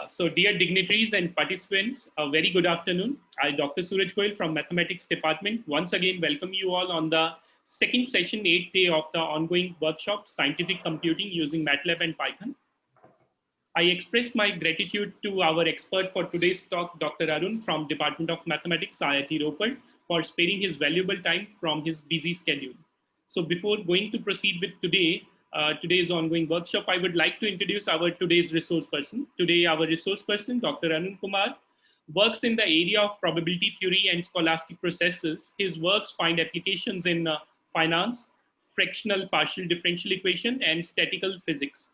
So dear dignitaries and participants, a very good afternoon. I, Dr. Suraj Goyal from Mathematics Department, once again welcome you all on the second session, 8th day of the ongoing workshop, Scientific Computing using MATLAB and Python. I express my gratitude to our expert for today's talk, Dr. Arun from Department of Mathematics, IIT Ropar, for sparing his valuable time from his busy schedule. So before going to proceed with today's ongoing workshop, I would like to introduce our today's resource person. Today, our resource person, Dr. Arun Kumar, works in the area of probability theory and scholastic processes. His works find applications in finance, fractional partial differential equation, and statistical physics.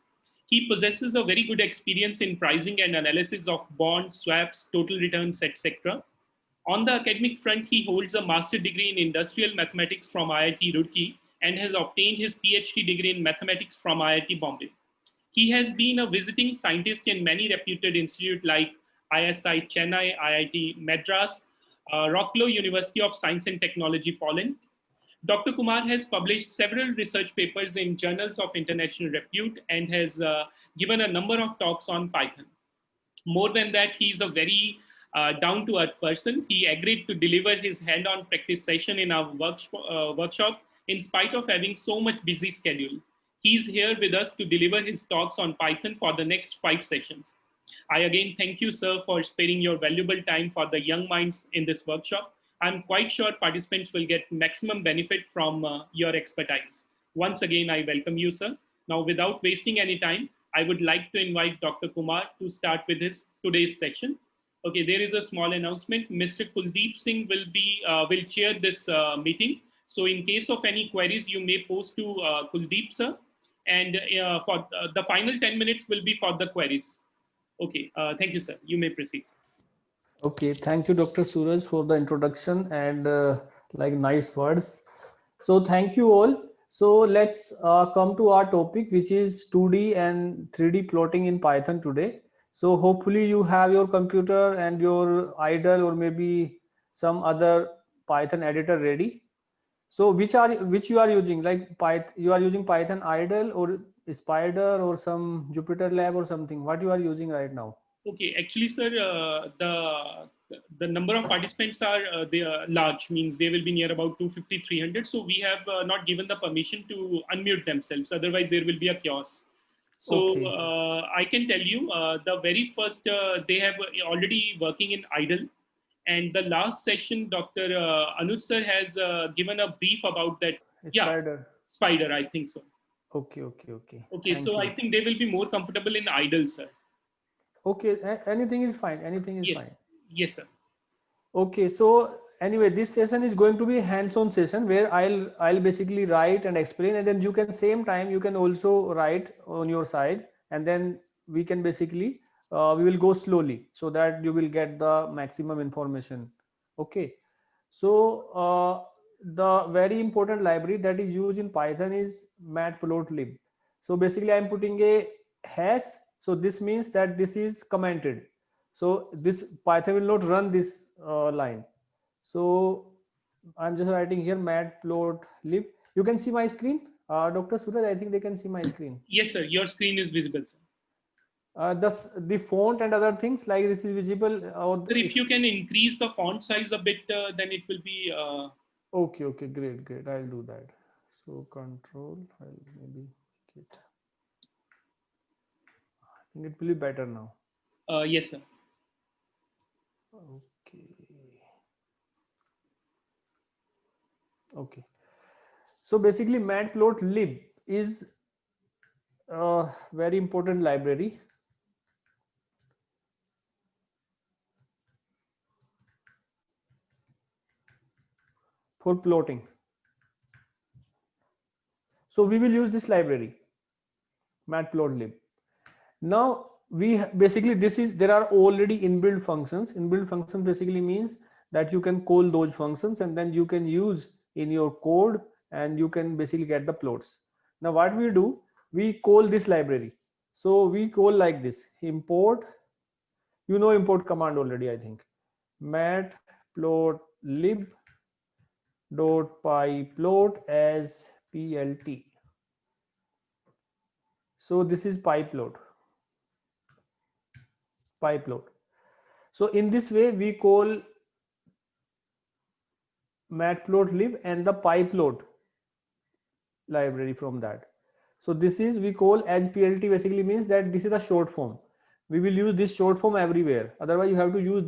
He possesses a very good experience in pricing and analysis of bonds, swaps, total returns, etc. On the academic front, he holds a master's degree in industrial mathematics from IIT Roorkee and has obtained his PhD degree in mathematics from IIT Bombay. He has been a visiting scientist in many reputed institutes like ISI Chennai, IIT Madras, Wrocław University of Science and Technology, Poland. Dr. Kumar has published several research papers in journals of international repute and has given a number of talks on Python. More than that, he's a very down-to-earth person. He agreed to deliver his hand-on practice session in our workshop in spite of having so much busy schedule. He's here with us to deliver his talks on Python for the next 5 sessions. I again thank you, sir, for sparing your valuable time for the young minds in this workshop. I'm quite sure participants will get maximum benefit from your expertise. Once again, I welcome you, sir. Now, without wasting any time, I would like to invite Dr. Kumar to start with his today's session. Okay, there is a small announcement. Mr. Kuldeep Singh will chair this meeting. So, in case of any queries, you may post to Kuldeep, sir. And for the final 10 minutes will be for the queries. Okay, thank you, sir. You may proceed. Okay, thank you, Dr. Suraj, for the introduction and like nice words. So thank you all. So let's come to our topic, which is 2D and 3D plotting in Python today. So hopefully you have your computer and your idle or maybe some other Python editor ready. So which you are using, like Python, you are using Python idle or Spider or some Jupyter Lab or something? What you are using right now? Okay, actually, sir, the number of participants are they are large, means they will be near about 250, 300. So we have not given the permission to unmute themselves. Otherwise, there will be a chaos. So Okay. I can tell you the very first, they have already working in idle. And the last session, Dr. Anuj sir has given a brief about that. Yeah, Spider. Spider, I think so. Okay, okay, okay. Okay, Thank so you. I think they will be more comfortable in idle, sir. Okay, anything is fine. Anything is fine. Yes, yes, sir. Okay, so anyway, this session is going to be hands-on session where I'll basically write and explain, and then you can same time you can also write on your side, and then we can basically we will go slowly so that you will get the maximum information. Okay, so the very important library that is used in Python is matplotlib. So basically, I'm putting a hash. So this means that this is commented. So this Python will not run this line. So I'm just writing here matplotlib. You can see my screen, Dr. Suraj. I think they can see my screen. Yes, sir. Your screen is visible, sir. The font and other things like this is visible. Sir, if you can increase the font size a bit, then it will be. Okay, okay, great, great. I'll do that. So control. I'll maybe make it. I think it will be better now. Yes, sir. Okay. Okay. So basically, matplotlib is a very important library. For plotting. So we will use this library, matplotlib. Now basically there are already inbuilt functions. Inbuilt functions basically means that you can call those functions and then you can use in your code and you can basically get the plots. Now what we do, we call this library. So we call like this: import, you know import command already, I think, matplotlib dot pyplot as plt. So this is pyplot. pyplot. So in this way we call matplotlib and the pyplot library from that. So this is we call as PLT, basically means that this is a short form. We will use this short form everywhere. Otherwise you have to use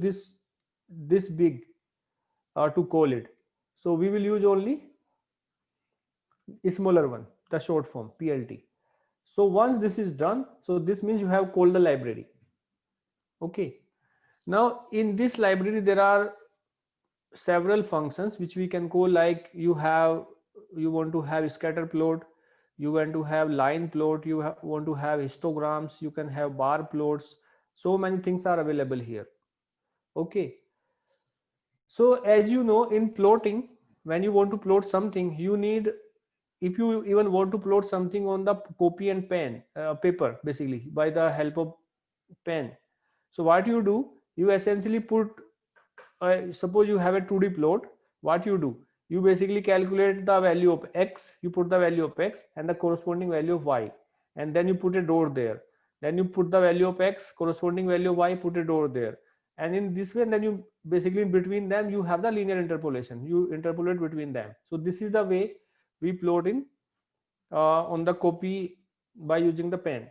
this big to call it. So we will use only a smaller one, the short form PLT. So once this is done, so this means you have called the library. Okay. Now in this library there are several functions which we can call, like you want to have scatter plot, you want to have line plot, you want to have histograms, you can have bar plots. So many things are available here. Okay. So as you know, in plotting, when you want to plot something, you need, if you even want to plot something on the copy and pen paper, basically by the help of pen. So what you do, you essentially put, suppose you have a 2D plot, what you do, you basically calculate the value of x, you put the value of x and the corresponding value of y, and then you put a dot there, then you put the value of x, corresponding value of y, put a dot there, and in this way then you basically in between them you have the linear interpolation, you interpolate between them. So this is the way we plot in on the copy by using the pen,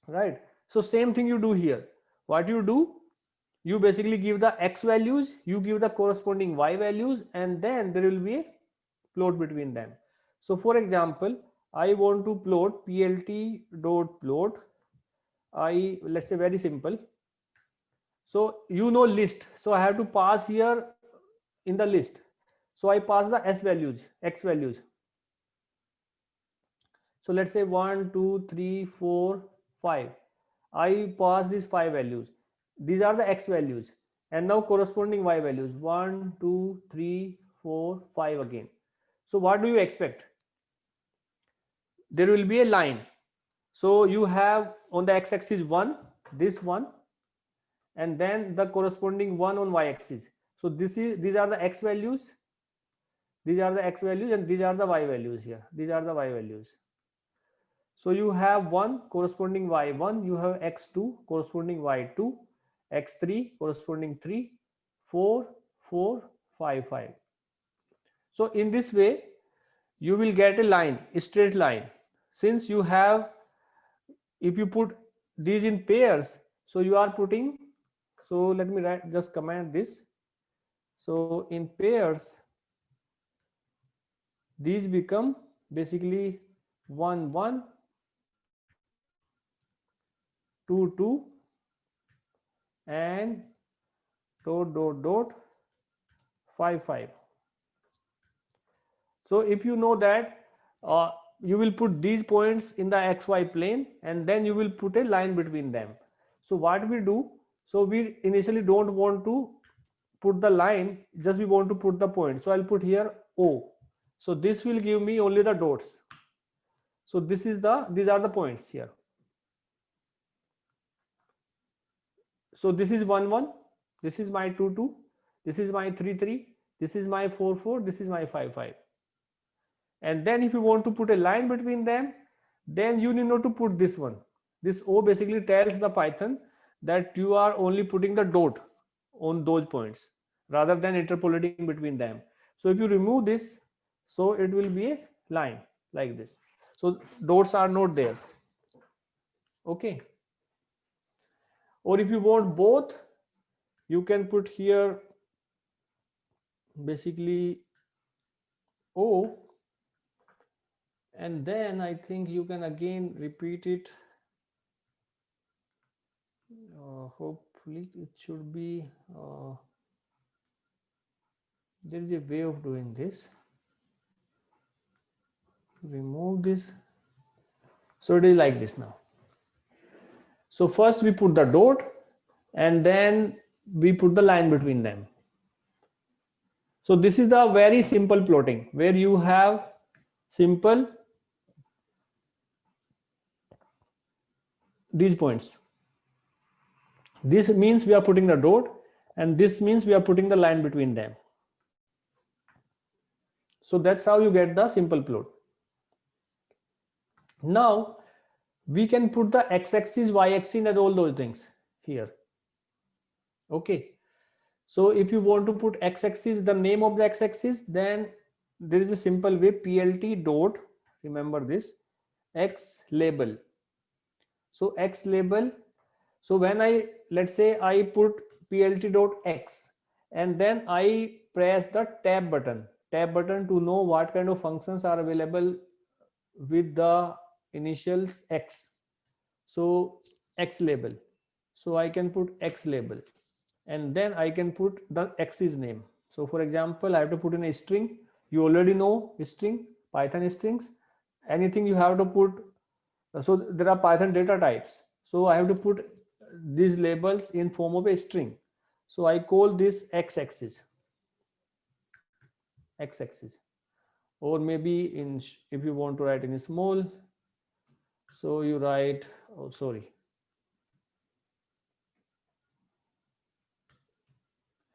right? So same thing you do here. What you do, you basically give the x values, you give the corresponding y values, and then there will be a plot between them. So for example, I want to plot plt dot plot, let's say very simple. So you know list, so I have to pass here in the list, so I pass the s values, x values. So let's say 1 2 3 4 5, I pass these 5 values, these are the x values, and now corresponding y values 1 2 3 4 5 again. So what do you expect? There will be a line. So you have on the x-axis 1, this one, and then the corresponding 1 on y-axis. So these are the x values, these are the x values, and these are the y values here, these are the y values. So you have 1 corresponding y1, you have x2 corresponding y2, x3 corresponding 3, 4 4 5 5. So in this way you will get a line, a straight line. Since you have, if you put these in pairs, so you are putting, so let me write, just comment this. So in pairs these become basically 1 1 2 2 and dot dot dot 5 5. So if you know that you will put these points in the xy plane and then you will put a line between them. So what we do, so we initially don't want to put the line, just we want to put the point. So I'll put here O. So this will give me only the dots. So this is these are the points here. So this is 1 1, this is my 2 2, this is my 3 3, this is my 4 4, this is my 5 5. And then if you want to put a line between them, then you need not to put this one. This O basically tells the Python that you are only putting the dot on those points rather than interpolating between them. So if you remove this, so it will be a line like this. So dots are not there. Okay. Or if you want both, you can put here basically O, and then I think you can again repeat it. Hopefully it should be, there is a way of doing this. Remove this. So it is like this now. So first we put the dot and then we put the line between them. So this is the very simple plotting where you have simple these points. This means we are putting the dot and this means we are putting the line between them. So that's how you get the simple plot. Now we can put the x-axis, y-axis and all those things. here. Okay. So if you want to put x-axis, the name of the x-axis, then there is a simple way, plt dot, remember this, x label. So x label. So when I, let's say I put plt dot x and then I press the tab button to know what kind of functions are available with the initials x. So x label. So I can put x label and then I can put the x's name. So for example, I have to put in a string. You already know string, Python strings. Anything you have to put. So there are Python data types. So I have to put these labels in form of a string. So I call this x-axis, or maybe in, if you want to write in small, so you write, oh sorry,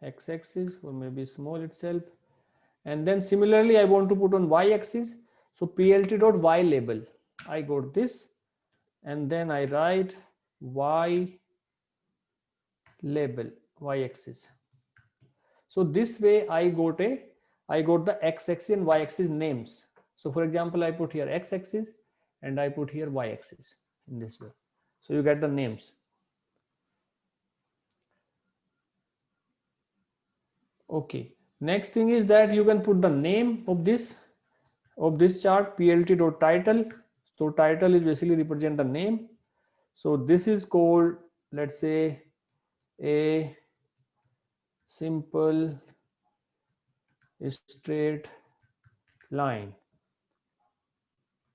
x-axis, or maybe small itself. And then similarly I want to put on y-axis, so plt.y label, I got this, and then I write y label, y-axis. So this way I got the x-axis and y-axis names. So for example, I put here x-axis and I put here y-axis in this way. So you get the names. Okay. Next thing is that you can put the name of this chart, plt.title. So title is basically represent the name. So this is called, let's say, a simple straight line.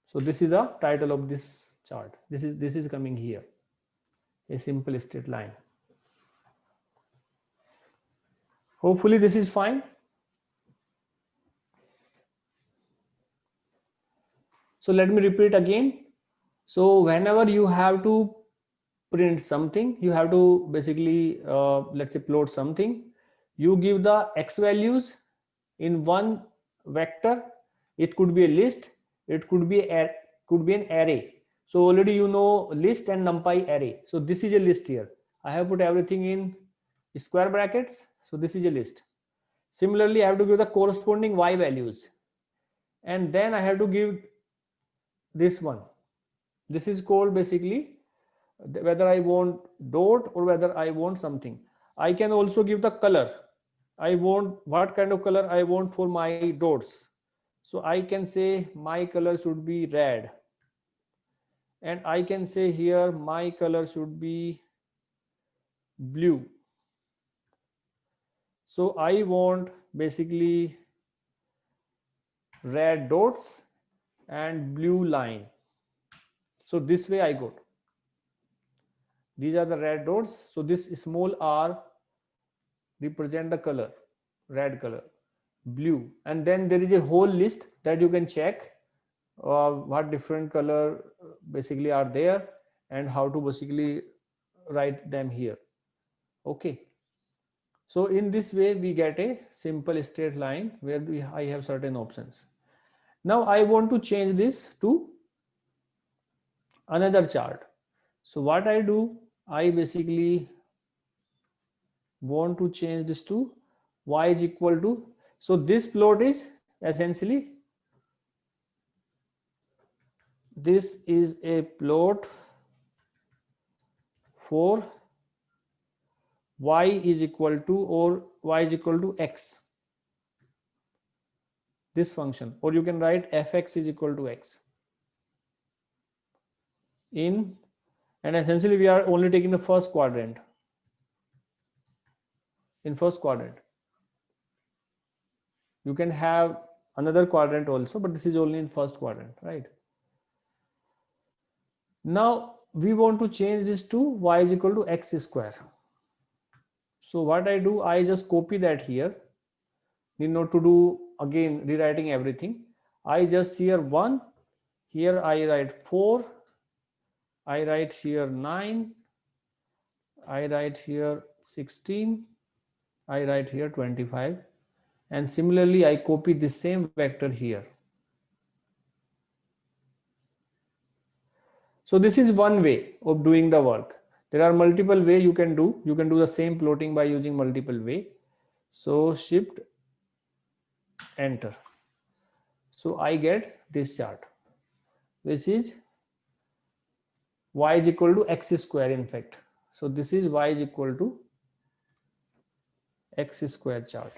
So this is the title of this chart. This is coming here, a simple straight line. Hopefully this is fine. So let me repeat again. So whenever you have to print something, you have to basically let's say plot something, you give the x values in one vector. It could be a list, it could be an array. So already you know list and numpy array. So this is a list here. I have put everything in square brackets. So this is a list. Similarly, I have to give the corresponding y values, and then I have to give this one. This is called basically whether I want dot or whether I want something. I can also give the color. I want what kind of color I want for my dots. So I can say my color should be red, and I can say here my color should be blue. So I want basically red dots and blue line. So this way I got. These are the red dots. So this small r represent the color, red color, blue, and then there is a whole list that you can check what different color basically are there and how to basically write them here. Okay. So in this way we get a simple straight line where I have certain options. Now I want to change this to another chart. So what I do, I basically want to change this to y is equal to, so this plot is essentially, this is a plot for y is equal to, or y is equal to x, this function, or you can write fx is equal to x in, and essentially we are only taking the first quadrant. In first quadrant you can have another quadrant also, but this is only in first quadrant, right? Now we want to change this to y is equal to x square. So what I do, I just copy that here, need not to do again rewriting everything. I just here 1, here I write 4, I write here 9, I write here 16, I write here 25, and similarly I copy the same vector here. So this is one way of doing the work. There are multiple way you can do. You can do the same plotting by using multiple way. So shift enter. So I get this chart, which is y is equal to x square in fact. So this is y is equal to x square chart.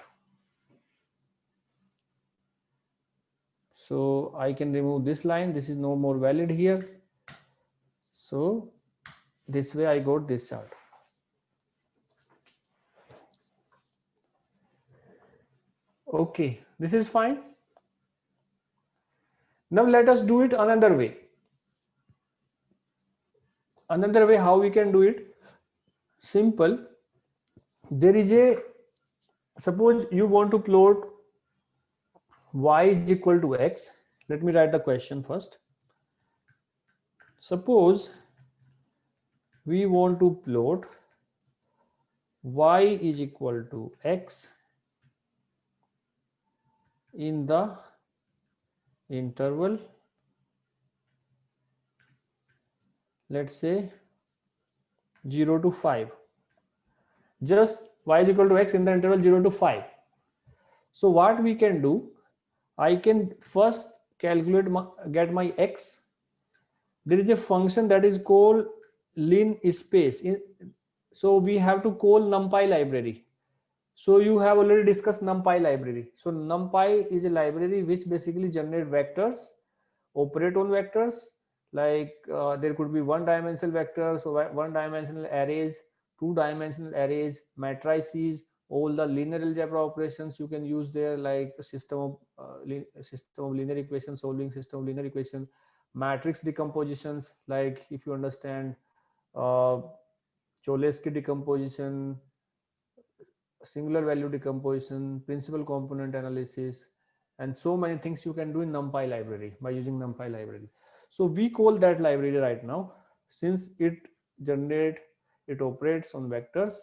So I can remove this line. This is no more valid here. So this way I got this chart. Okay, this is fine. Now let us do it another way. Another way how we can do it, simple. There is a, suppose you want to plot y is equal to x. Let me write the question first. Suppose we want to plot y is equal to x in the interval, let's say 0 to 5. Just y is equal to x in the interval 0 to 5. So what we can do, I can first calculate get my x. There is a function that is called linspace. So we have to call NumPy library. So you have already discussed NumPy library. So NumPy is a library which basically generate vectors, operate on vectors. Like there could be one-dimensional vectors, so one-dimensional arrays, two-dimensional arrays, matrices, all the linear algebra operations you can use there, like system of linear equation, solving system of linear equation, matrix decompositions, like if you understand Cholesky decomposition, singular value decomposition, principal component analysis, and so many things you can do in NumPy library by using NumPy library. So we call that library right now, since it operates on vectors.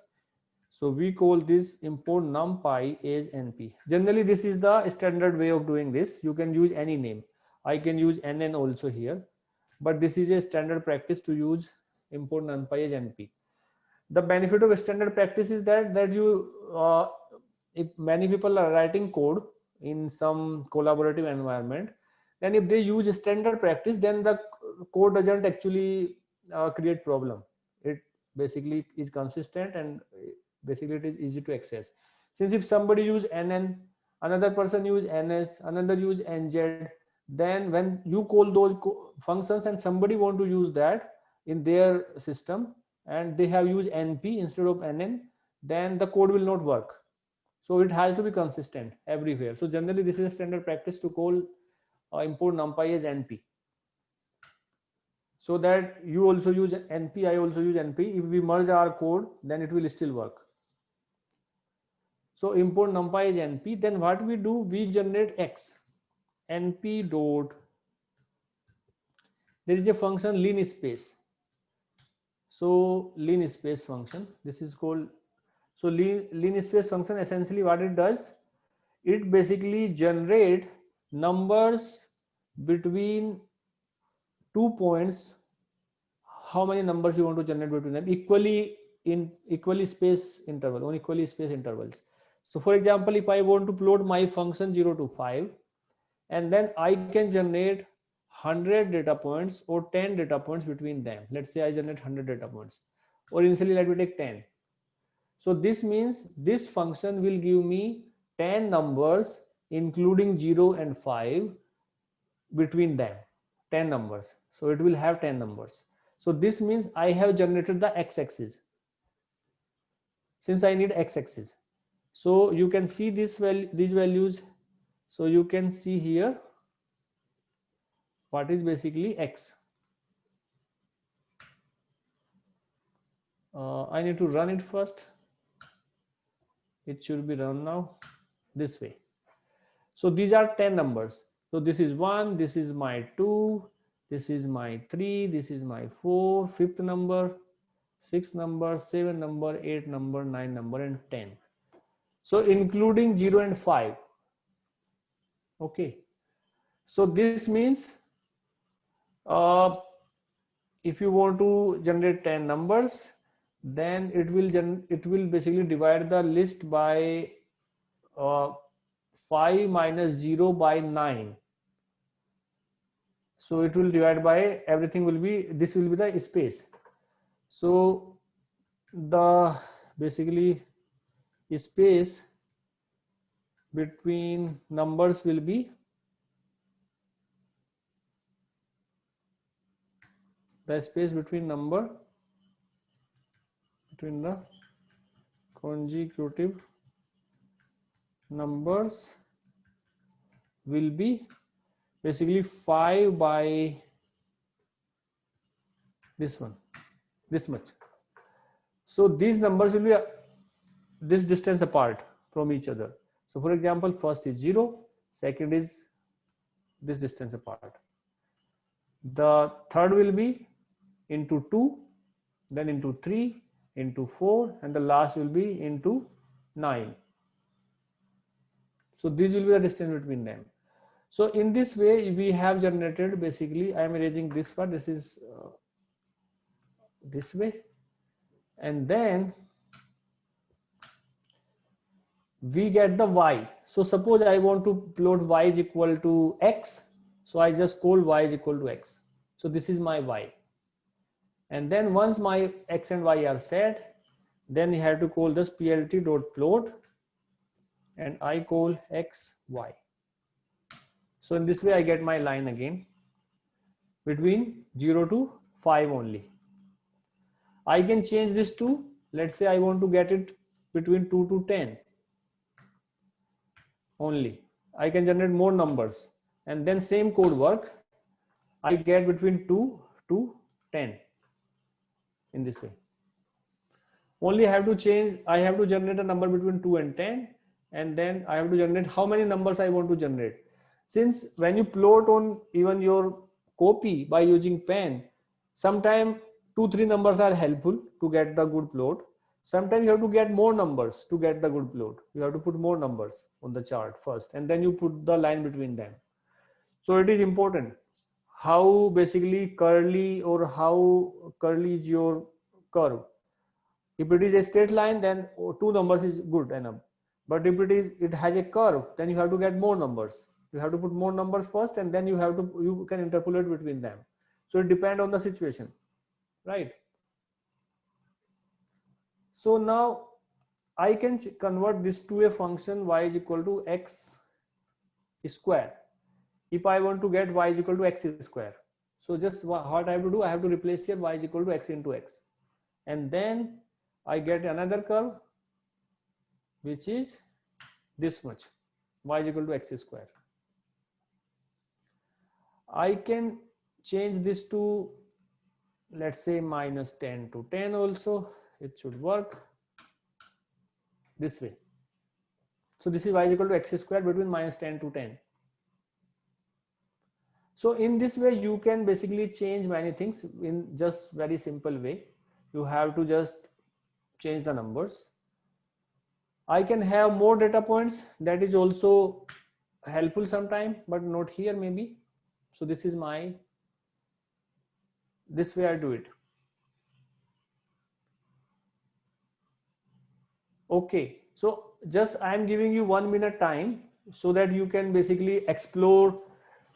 So we call this import NumPy as NP. Generally, this is the standard way of doing this. You can use any name. I can use NN also here, but this is a standard practice to use import NumPy as NP. The benefit of standard practice is that you if many people are writing code in some collaborative environment, then if they use standard practice, then the code doesn't actually create problem. It basically is consistent, and basically it is easy to access. Since if somebody use NN, another person use NS, another use NZ, then when you call those functions and somebody want to use that in their system, and they have used NP instead of NN, then the code will not work. So it has to be consistent everywhere. So generally this is a standard practice to call import NumPy as NP. So that you also use NP, I also use NP. If we merge our code, then it will still work. So import NumPy as NP. Then what we do, we generate X. NP dot, there is a function linspace. So linspace function, this is called, so linspace function, essentially what it does, it basically generate numbers between 2 points. How many numbers you want to generate between them, equally spaced interval, on equally spaced intervals. So for example, if I want to plot my function 0 to 5, and then I can generate 100 data points or 10 data points between them. Let's say I generate 100 data points, or initially let me take 10. So this means this function will give me 10 numbers including 0 and 5 between them, 10 numbers. So it will have 10 numbers. So this means I have generated the x-axis, since I need x-axis. So you can see these values. So you can see here what is basically x. I need to run it first. It should be run now this way. So these are 10 numbers. So this is 1, this is my 2, this is my 3, this is my 4, fifth number, 6th number, 7th number, 8th number, 9th number, and 10. So including 0 and 5. Okay. So this means if you want to generate 10 numbers, then it will basically divide the list by 5 minus 0 by 9. So it will divide by, everything will be, this will be the space. So the basically space between numbers will be the space between the consecutive numbers will be basically 5 by this much. So these numbers will be this distance apart from each other. So for example, first is 0, second is this distance apart. The third will be into 2, then into 3, into 4, and the last will be into 9. So these will be the distance between them. So in this way we have generated, basically I am erasing this part, this is this way, and then we get the y. So suppose I want to plot y is equal to x, so I just call y is equal to x. So this is my y, and then once my x and y are set, then you have to call this plt.plot, and I call x y. So in this way I get my line again between 0 to 5 only. I can change this to, let's say I want to get it between 2 to 10 only. I can generate more numbers, and then same code work. I get between 2 to 10 in this way. Only I have to change, I have to generate a number between 2 and 10, and then I have to generate how many numbers I want to generate. Since when you plot on even your copy by using pen, sometimes 2-3 numbers are helpful to get the good plot. Sometimes you have to get more numbers to get the good plot. You have to put more numbers on the chart first, and then you put the line between them. So it is important how basically curly or how curly is your curve. If it is a straight line, then 2 numbers is good enough. But if it has a curve, then you have to get more numbers. You have to put more numbers first, and then you can interpolate between them. So it depends on the situation, right? So now I can convert this to a function y is equal to x square. If I want to get y is equal to x square, so just what I have to do, I have to replace here y is equal to x into x, and then I get another curve which is this much, y is equal to x square. I can change this to, let's say, minus 10 to 10 also. It should work this way. So this is y is equal to x square between minus 10 to 10. So in this way you can basically change many things in just very simple way. You have to just change the numbers. I can have more data points, that is also helpful sometime, but not here maybe. So this is this way I do it. Okay, so just I am giving you 1 minute time so that you can basically explore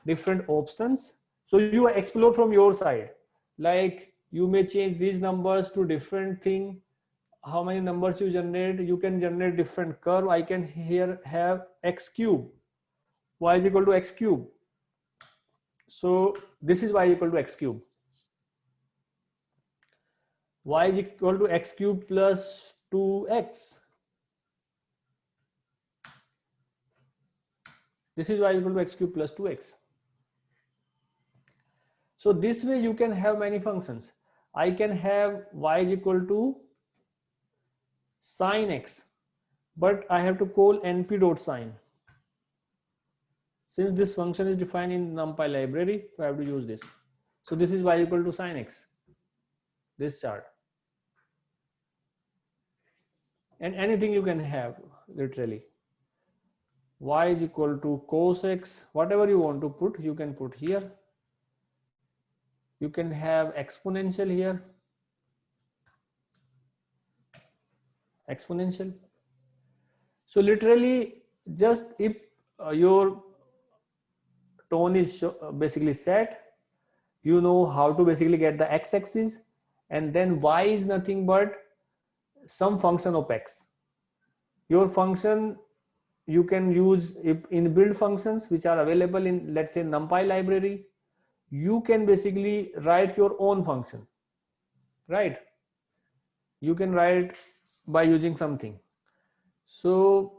different options. So you explore from your side, like you may change these numbers to different thing. How many numbers you generate, you can generate different curve. I can here have x cube, y is equal to x cube. So this is y equal to x cube. Y is equal to x cube plus 2x. This is y equal to x cube plus 2x. So this way you can have many functions. I can have y is equal to sine x, but I have to call np.sine. Since this function is defined in NumPy library, I have to use this. So this is y equal to sine x, this chart. And anything you can have, literally. Y is equal to cos x, whatever you want to put, you can put here. You can have exponential here. exponential. So literally, just if your tone is basically set, you know how to basically get the x-axis, and then y is nothing but some function of x. Your function, you can use in build functions which are available in, let's say, NumPy library. You can basically write your own function, right? You can write by using something. So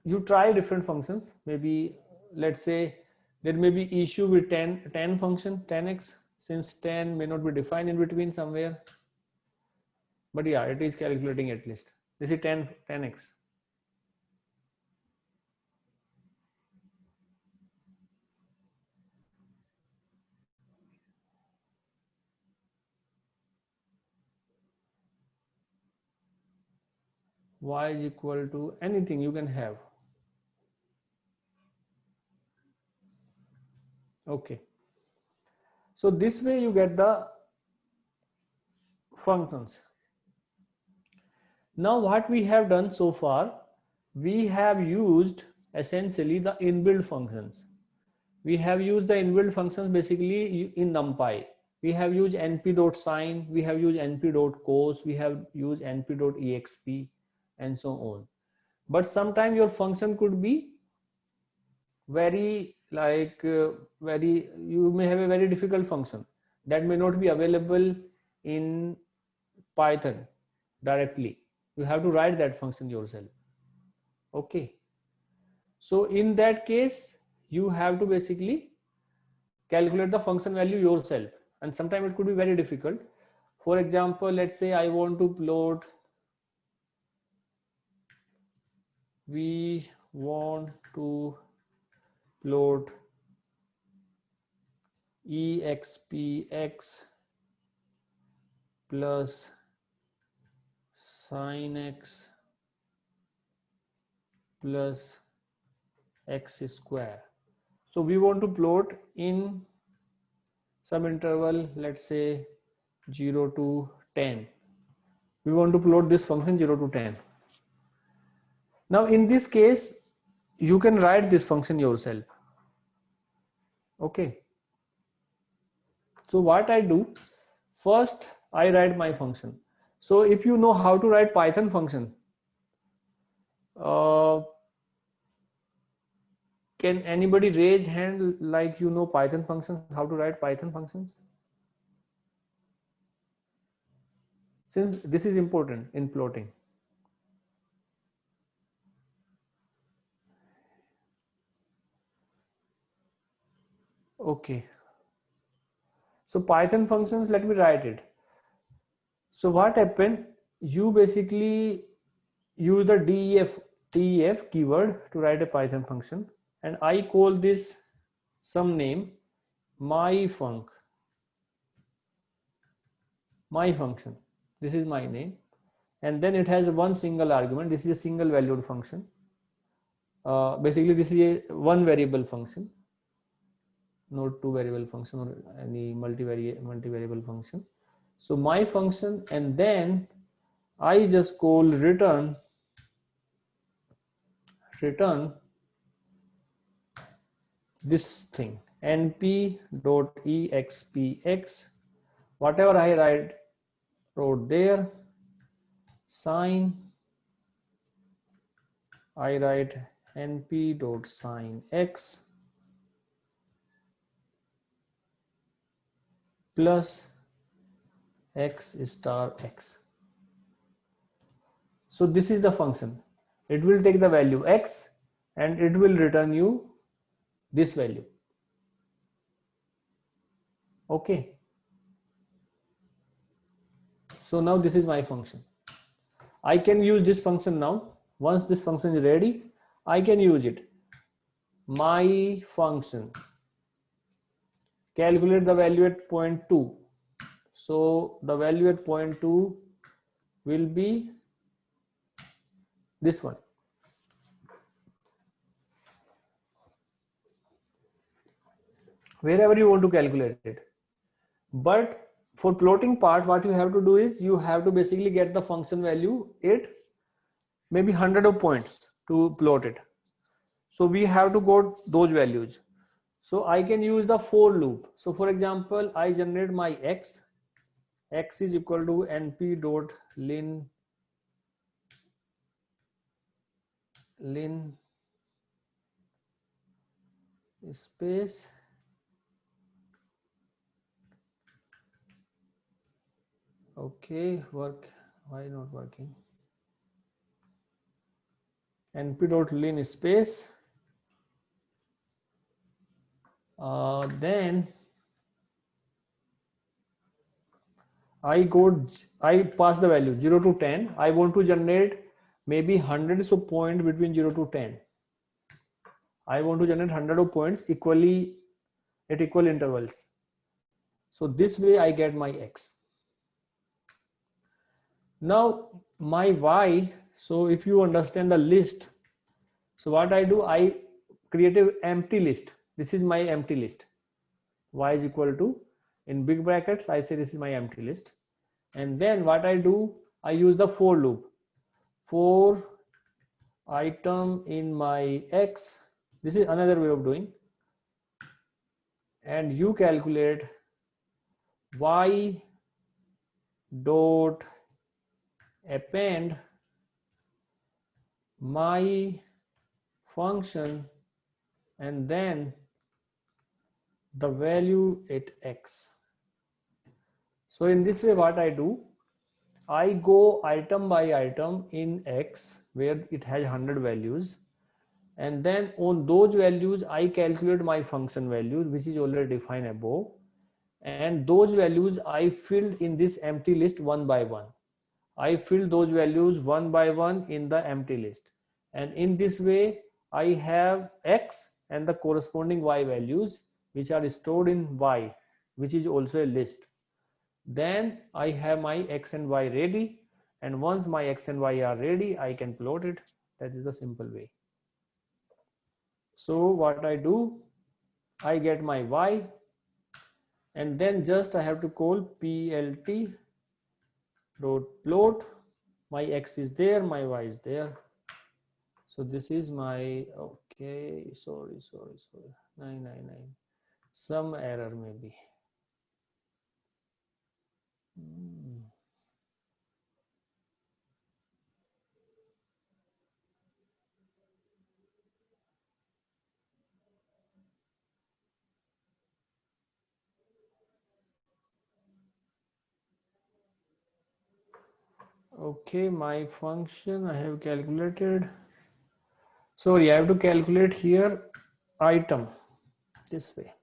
you try different functions. Maybe let's say there may be issue with 10 function 10x, since 10 may not be defined in between somewhere, but yeah, it is calculating at least. This is 10x. Y is equal to anything you can have. Okay, so this way you get the functions. Now what we have done so far, we have used essentially the inbuilt functions. We have used the inbuilt functions basically in NumPy. We have used np.sine, we have used np.cos, we have used np.exp, and so on. But sometimes your function could be very you may have a very difficult function that may not be available in Python directly. You have to write that function yourself. Okay, so in that case you have to basically calculate the function value yourself, and sometimes it could be very difficult. For example, let's say I want to plot, we want to plot expx plus sin x plus x square. So we want to plot in some interval, let's say 0 to 10. We want to plot this function 0 to 10. Now in this case, you can write this function yourself. Okay. So what I do, first I write my function. So if you know how to write Python function, can anybody raise hand like you know Python functions, how to write Python functions? Since this is important in plotting. Okay. So Python functions, let me write it. So what happened? You basically use the def keyword to write a Python function, and I call this some name, my function. This is my name, and then it has one single argument. This is a single valued function. Basically, this is a one variable function, not two variable function or any multi-variable function. So my function, and then I just call return this thing, np.expx, whatever I wrote there, sine, I write np.sine x plus x star x. So this is the function. It will take the value x and it will return you this value. Okay. So now this is my function. I can use this function now. Once this function is ready, I can use it. My function, calculate the value at point 2. So the value at point 2 will be this one. Wherever you want to calculate it. But for plotting part, what you have to do is you have to basically get the function value at maybe 100 of points to plot it. So we have to go those values. So I can use the for loop. So for example, I generate my x is equal to np dot lin space okay, work, why not working, np dot lin space then I pass the value 0 to 10. I want to generate maybe hundreds of points between 0 to 10. I want to generate 100 of points equally at equal intervals. So this way I get my x. Now my y, so if you understand the list, so what I do, I create an empty list. This is my empty list. Y is equal to, in big brackets, I say this is my empty list. And then what I do, I use the for loop. For item in my x, this is another way of doing, and you calculate y dot append my function and then the value at x. So in this way what I do, I go item by item in x where it has 100 values, and then on those values I calculate my function values which is already defined above, and those values I filled in this empty list one by one. I fill those values one by one in the empty list, and in this way I have x and the corresponding y values which are stored in y, which is also a list. Then I have my x and y ready, and once my x and y are ready I can plot it. That is the simple way. So what I do, I get my y and then just I have to call plt dot plot. My x is there, my y is there. So this is my, okay, sorry 999, some error maybe. Okay, my function I have calculated. Sorry, I have to calculate here item this way.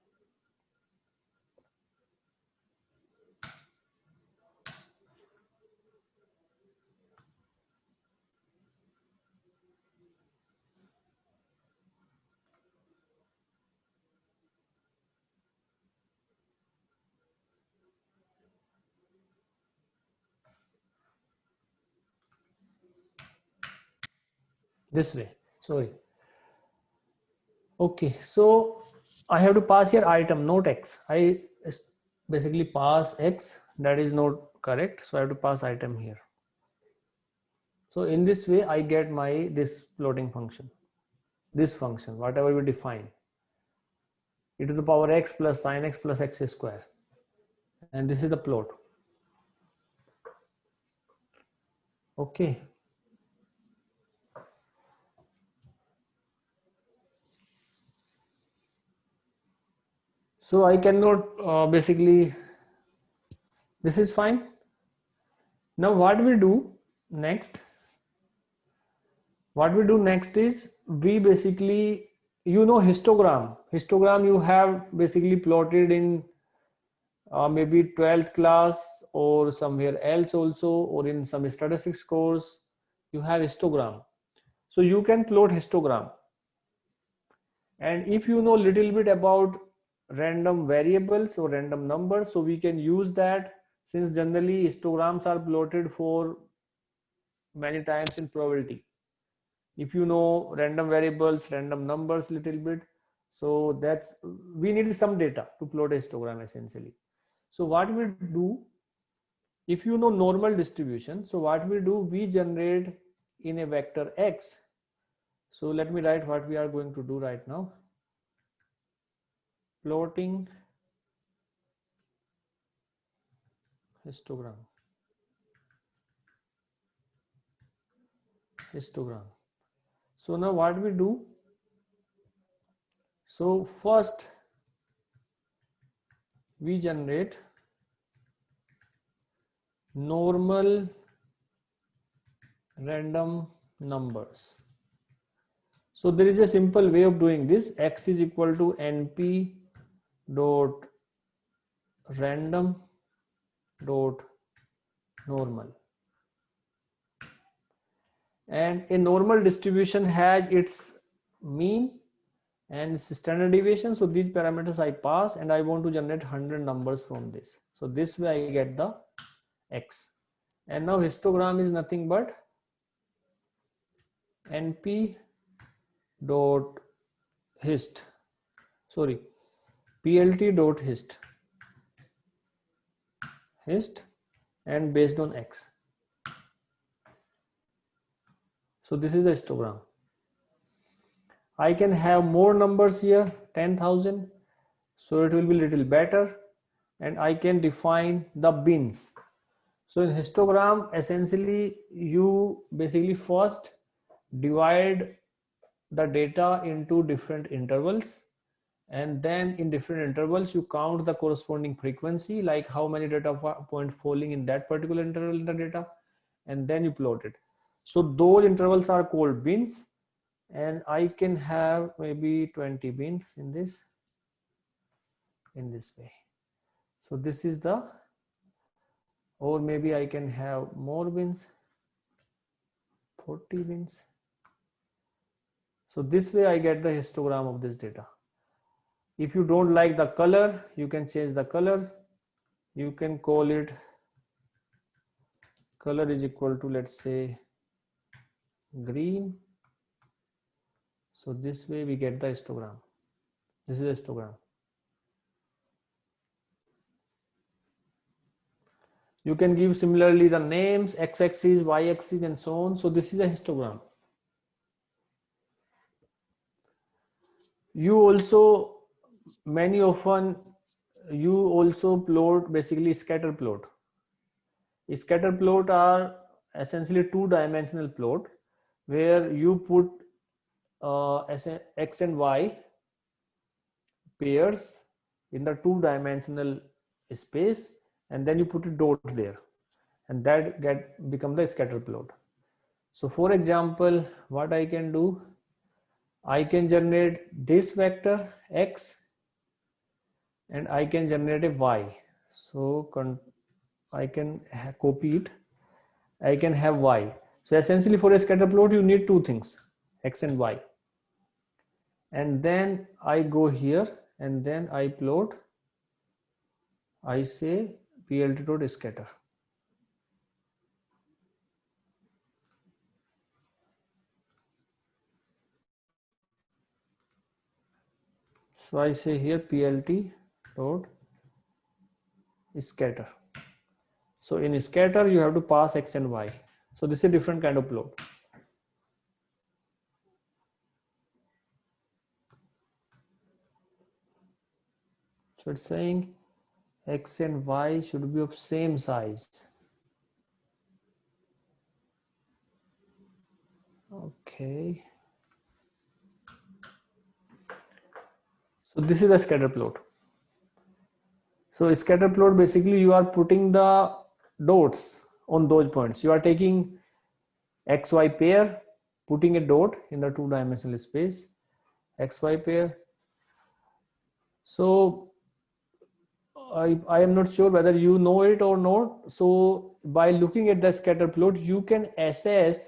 This way, sorry. Okay, so I have to pass here item, not x. I basically pass x, that is not correct. So I have to pass item here. So in this way I get my this plotting function, this function, whatever we define, e to the power x plus sin x plus x square, and this is the plot. Okay. So I cannot basically, this is fine. Now what we do next? What we do next is we basically, you know, histogram. Histogram you have basically plotted in maybe 12th class or somewhere else also, or in some statistics course, you have histogram. So you can plot histogram. And if you know little bit about random variables or random numbers, so we can use that, since generally histograms are plotted for many times in probability. If you know random variables, random numbers little bit, so that's, we need some data to plot a histogram essentially. So what we do, If you know normal distribution, so what we do, we generate in a vector X. So let me write what we are going to do right now. Plotting histogram. So now what we do, so first we generate normal random numbers. So there is a simple way of doing this. X is equal to np dot random dot normal, and a normal distribution has its mean and its standard deviation. So these parameters I pass, and I want to generate 100 numbers from this. So this way I get the X. And now histogram is nothing but np dot hist, sorry, plt dot hist and based on X. So this is a histogram. I can have more numbers here, 10,000. So it will be little better, and I can define the bins. So in histogram, essentially you basically first divide the data into different intervals, and then in different intervals you count the corresponding frequency, like how many data point falling in that particular interval in the data, and then you plot it. So those intervals are called bins, and I can have maybe 20 bins in this way. So this is the, or maybe I can have more bins, 40 bins. So this way I get the histogram of this data. If you don't like the color, you can change the colors. You can call it color is equal to, let's say, green. So this way we get the histogram. This is a histogram. You can give similarly the names, x-axis, y-axis, and so on. So this is a histogram. You also, many often, you also plot basically scatter plot. Scatter plot are essentially two-dimensional plot where you put x and y pairs in the two-dimensional space, and then you put a dot there, and that become the scatter plot. So for example, what I can do, I can generate this vector x, and I can generate a y. So I can copy it. I can have y. So essentially for a scatter plot you need two things, x and y. And then I go here and then I plot, I say plt dot scatter. So I say here plt dot scatter. So in scatter you have to pass x and y. So this is a different kind of plot. So it's saying x and y should be of same size. Okay. So this is a scatter plot. So scatter plot, basically you are putting the dots on those points. You are taking xy pair, putting a dot in the two-dimensional space, xy pair. So I am not sure whether you know it or not. So by looking at the scatter plot, you can assess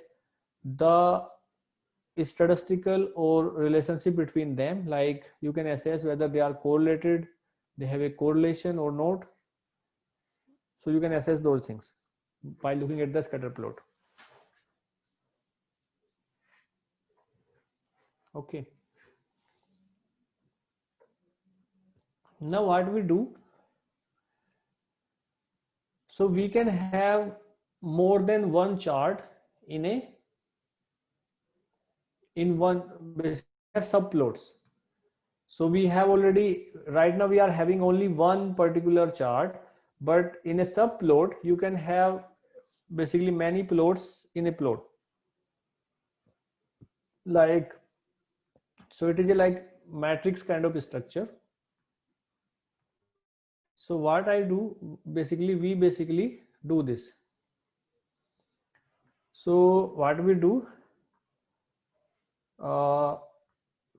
the statistical or relationship between them. Like you can assess whether they are correlated, they have a correlation or not. So you can assess those things by looking at the scatter plot. Okay. Now what we do, So we can have more than one chart in one, basically have subplots. So we have already, right now we are having only one particular chart, but in a subplot you can have basically many plots in a plot. Like, so it is a like matrix kind of structure. So what I do, basically we basically do this. So what we do,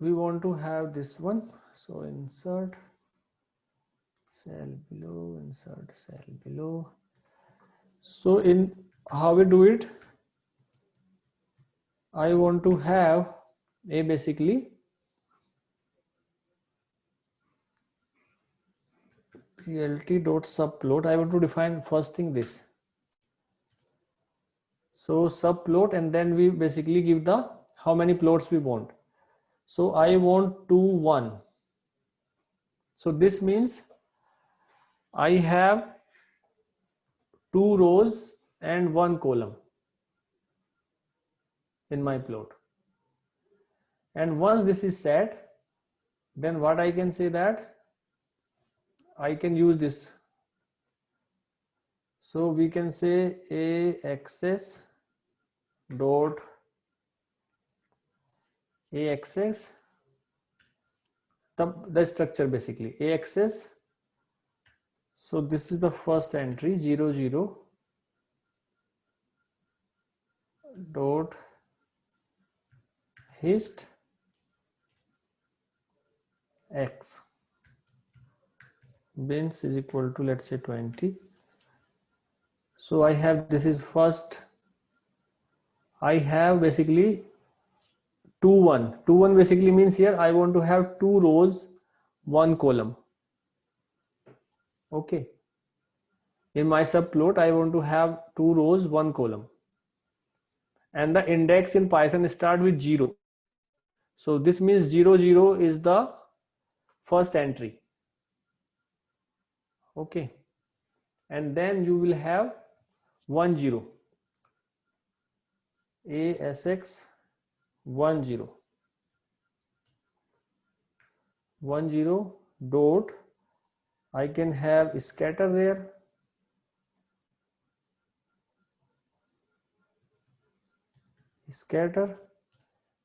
we want to have this one. So insert cell below, insert cell below. So in how we do it, I want to have a basically plt.subplot. I want to define first thing this. So subplot, and then we basically give the how many plots we want. So I want 2 1. So this means I have 2 rows and 1 column in my plot. And once this is set, then what I can say that I can use this. So we can say axis dot axis, the structure basically axis. So this is the first entry 0 0 dot hist x bins is equal to, let's say, 20. So I have, this is first, I have basically 2 1. 2 1 basically means here I want to have 2 rows 1 column. Okay, in my subplot I want to have 2 rows 1 column, and the index in Python start with 0. So this means 0 0 is the first entry. Okay, and then you will have 1 0 asx 1 0 1 0 dot, I can have scatter there, scatter,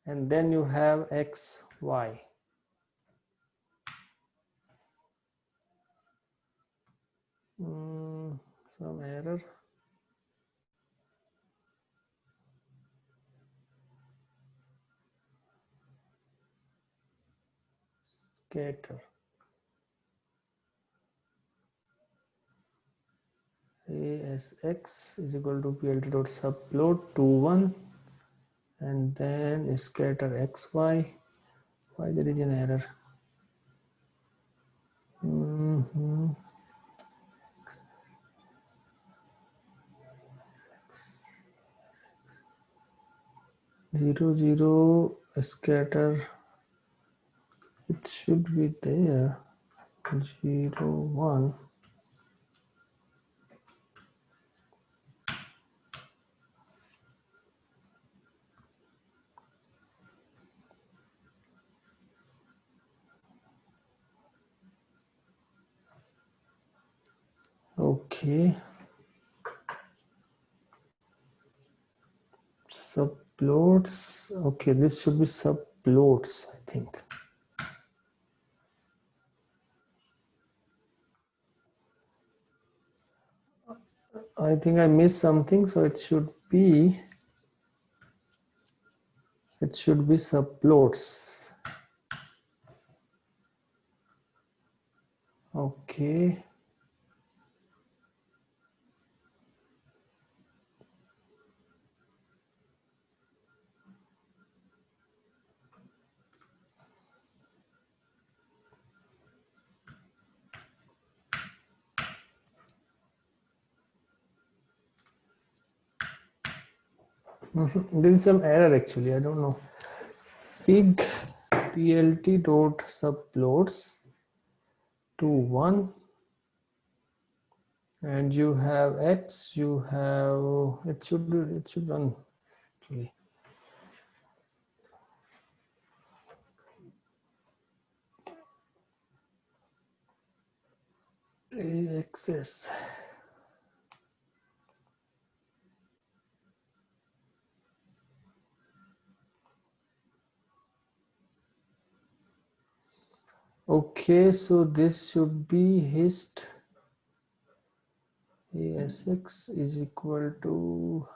and then you have x y. Some error. Scatter asx is equal to plt dot subplot 2 1, and then scatter xy. Why there is an error? Zero zero scatter, it should be there. 0 1. Okay, subplots. Okay, this should be subplots, I think. I think I missed something, so it should be subplots. Okay. There is some error actually, I don't know. Fig plt dot subplots to 1, and you have X, you have, it should run. Sorry. Axis. Okay, so this should be hist ASX is equal to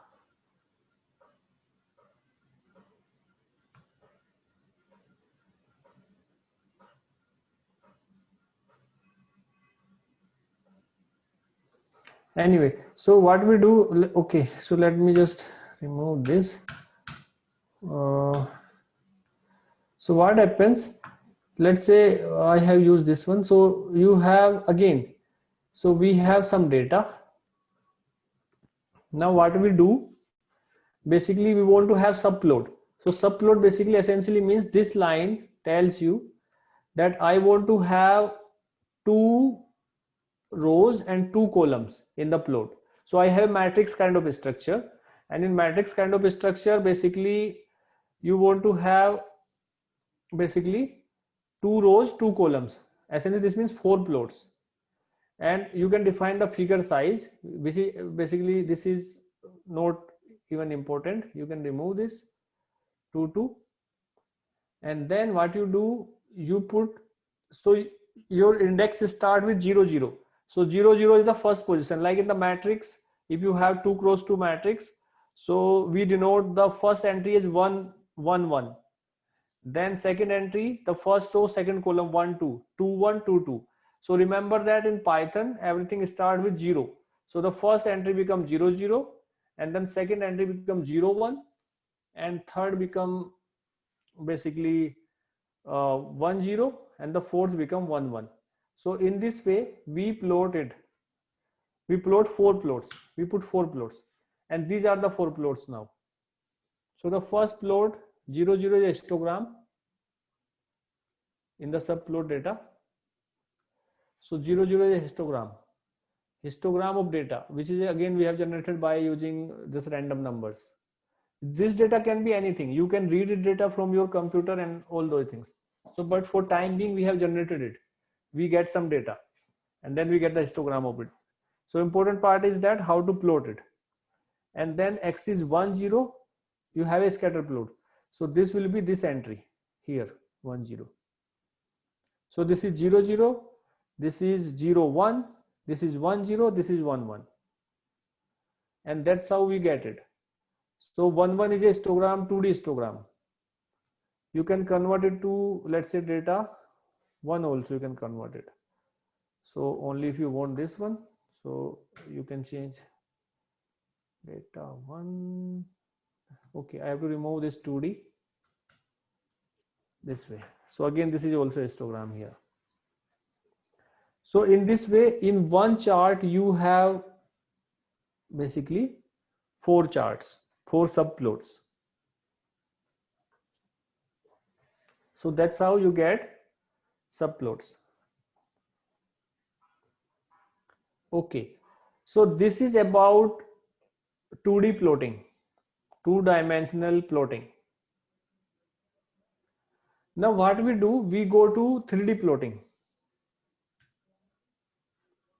anyway. So what we do, okay, so let me just remove this. So what happens, let's say I have used this one, so you have again, so we have some data. Now what we do, basically we want to have subplot. So subplot basically essentially means this line tells you that I want to have 2 rows and 2 columns in the plot. So I have matrix kind of a structure, and in matrix kind of a structure, basically you want to have basically 2 rows, 2 columns. Essentially this means 4 plots, and you can define the figure size, which is basically, this is not even important. You can remove this 2 2, and then what you do, you put, so your index start with 0 0. So 0 0 is the first position, like in the matrix. If you have 2 cross 2 matrix, so we denote the first entry as 1 1 1, then second entry, the first row, second column, 1 2 2 1 2 2. So remember that in Python everything starts with 0. So the first entry becomes 0 0, and then second entry becomes 0 1, and third become basically 1 0, and the fourth become 1 1. So in this way we plot 4 plots, we put 4 plots, and these are the 4 plots now. So the first plot 0 0 is a histogram in the subplot data. So 0 0 is a histogram of data, which is again we have generated by using this random numbers. This data can be anything. You can read it data from your computer and all those things. So but for time being we have generated it. We get some data, and then we get the histogram of it. So important part is that how to plot it. And then X is 1 0, you have a scatter plot. So this will be this entry here, 1 0. So this is 0 0, this is 0 1, this is 1 0, this is 1 1, and that's how we get it. So 1 1 is a histogram, 2D histogram. You can convert it to, let's say, data 1 also you can convert it. So only if you want this one, so you can change data 1. Okay, I have to remove this 2D this way. So again this is also a histogram here. So in this way, in one chart you have basically 4 charts, 4 subplots. So that's how you get subplots. Okay, so this is about 2D plotting, 2-dimensional plotting. Now what we do, we go to 3D plotting.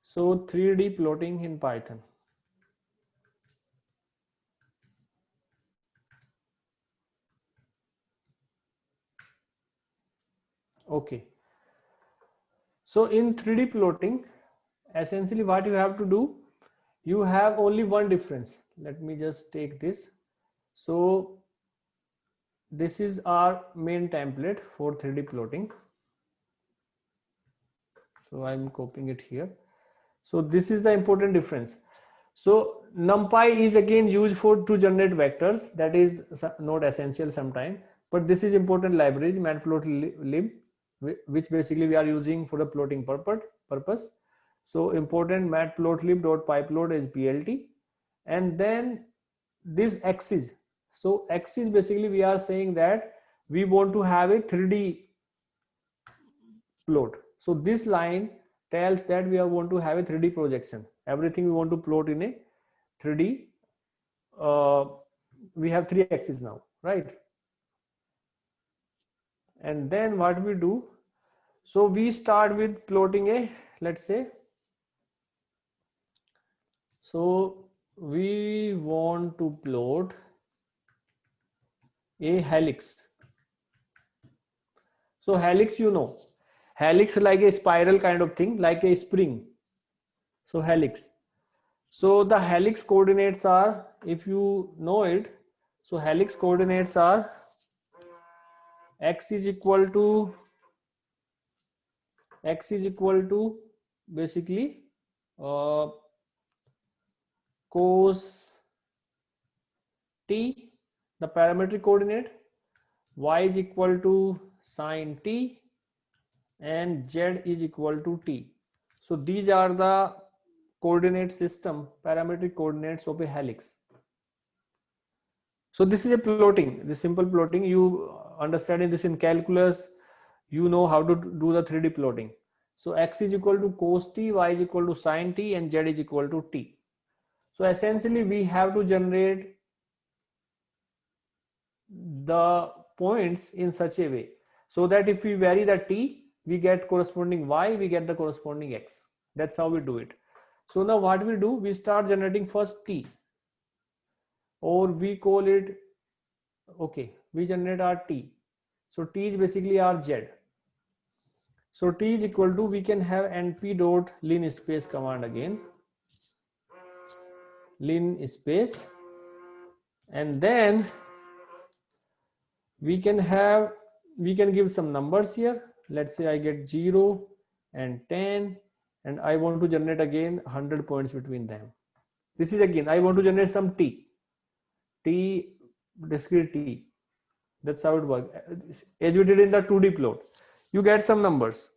So 3D plotting in Python. Okay, so in 3D plotting, essentially what you have to do, you have only one difference. Let me just take this. So this is our main template for 3D plotting. So I'm copying it here. So this is the important difference. So NumPy is again used to generate vectors. That is not essential sometimes, but this is important library, matplotlib, which basically we are using for the plotting purpose. So important matplotlib.pyplot is plt, and then this axis. So axis basically we are saying that we want to have a 3D plot. So this line tells that we are going to have a 3D projection. Everything we want to plot in a 3D. We have 3 axes now, right? And then what we do, so we start with plotting a, let's say, so we want to plot a helix. So helix, you know, helix like a spiral kind of thing, like a spring. So helix. So the helix coordinates are, if you know it, so helix coordinates are x is equal to basically cos t, the parametric coordinate, y is equal to sine t, and z is equal to t. So these are the coordinate system, parametric coordinates of a helix. So this is a plotting, the simple plotting. You understanding this in calculus, you know how to do the 3D plotting. So x is equal to cos t, y is equal to sine t, and z is equal to t. So essentially we have to generate the points in such a way so that if we vary the t, we get corresponding y, we get the corresponding x. That's how we do it. So now what we do, we start generating first t, or we call it, okay, we generate our t. So t is basically our z. So t is equal to, we can have np dot linspace command again, linspace, and then we can give some numbers here. Let's say I get 0 and 10, and I want to generate again 100 points between them. This is again, I want to generate some t, discrete t. That's how it works. As we did in the 2D plot, you get some numbers,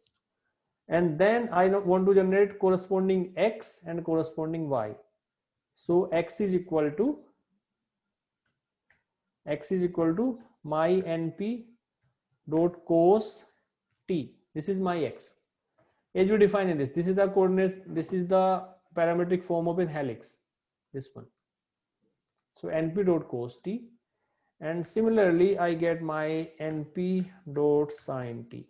and then I want to generate corresponding x and corresponding y. So x is equal to my np dot cos t. This is my x. As we define in this is the coordinate, this is the parametric form of a helix, this one. So np dot cos t, and similarly I get my np dot sine t,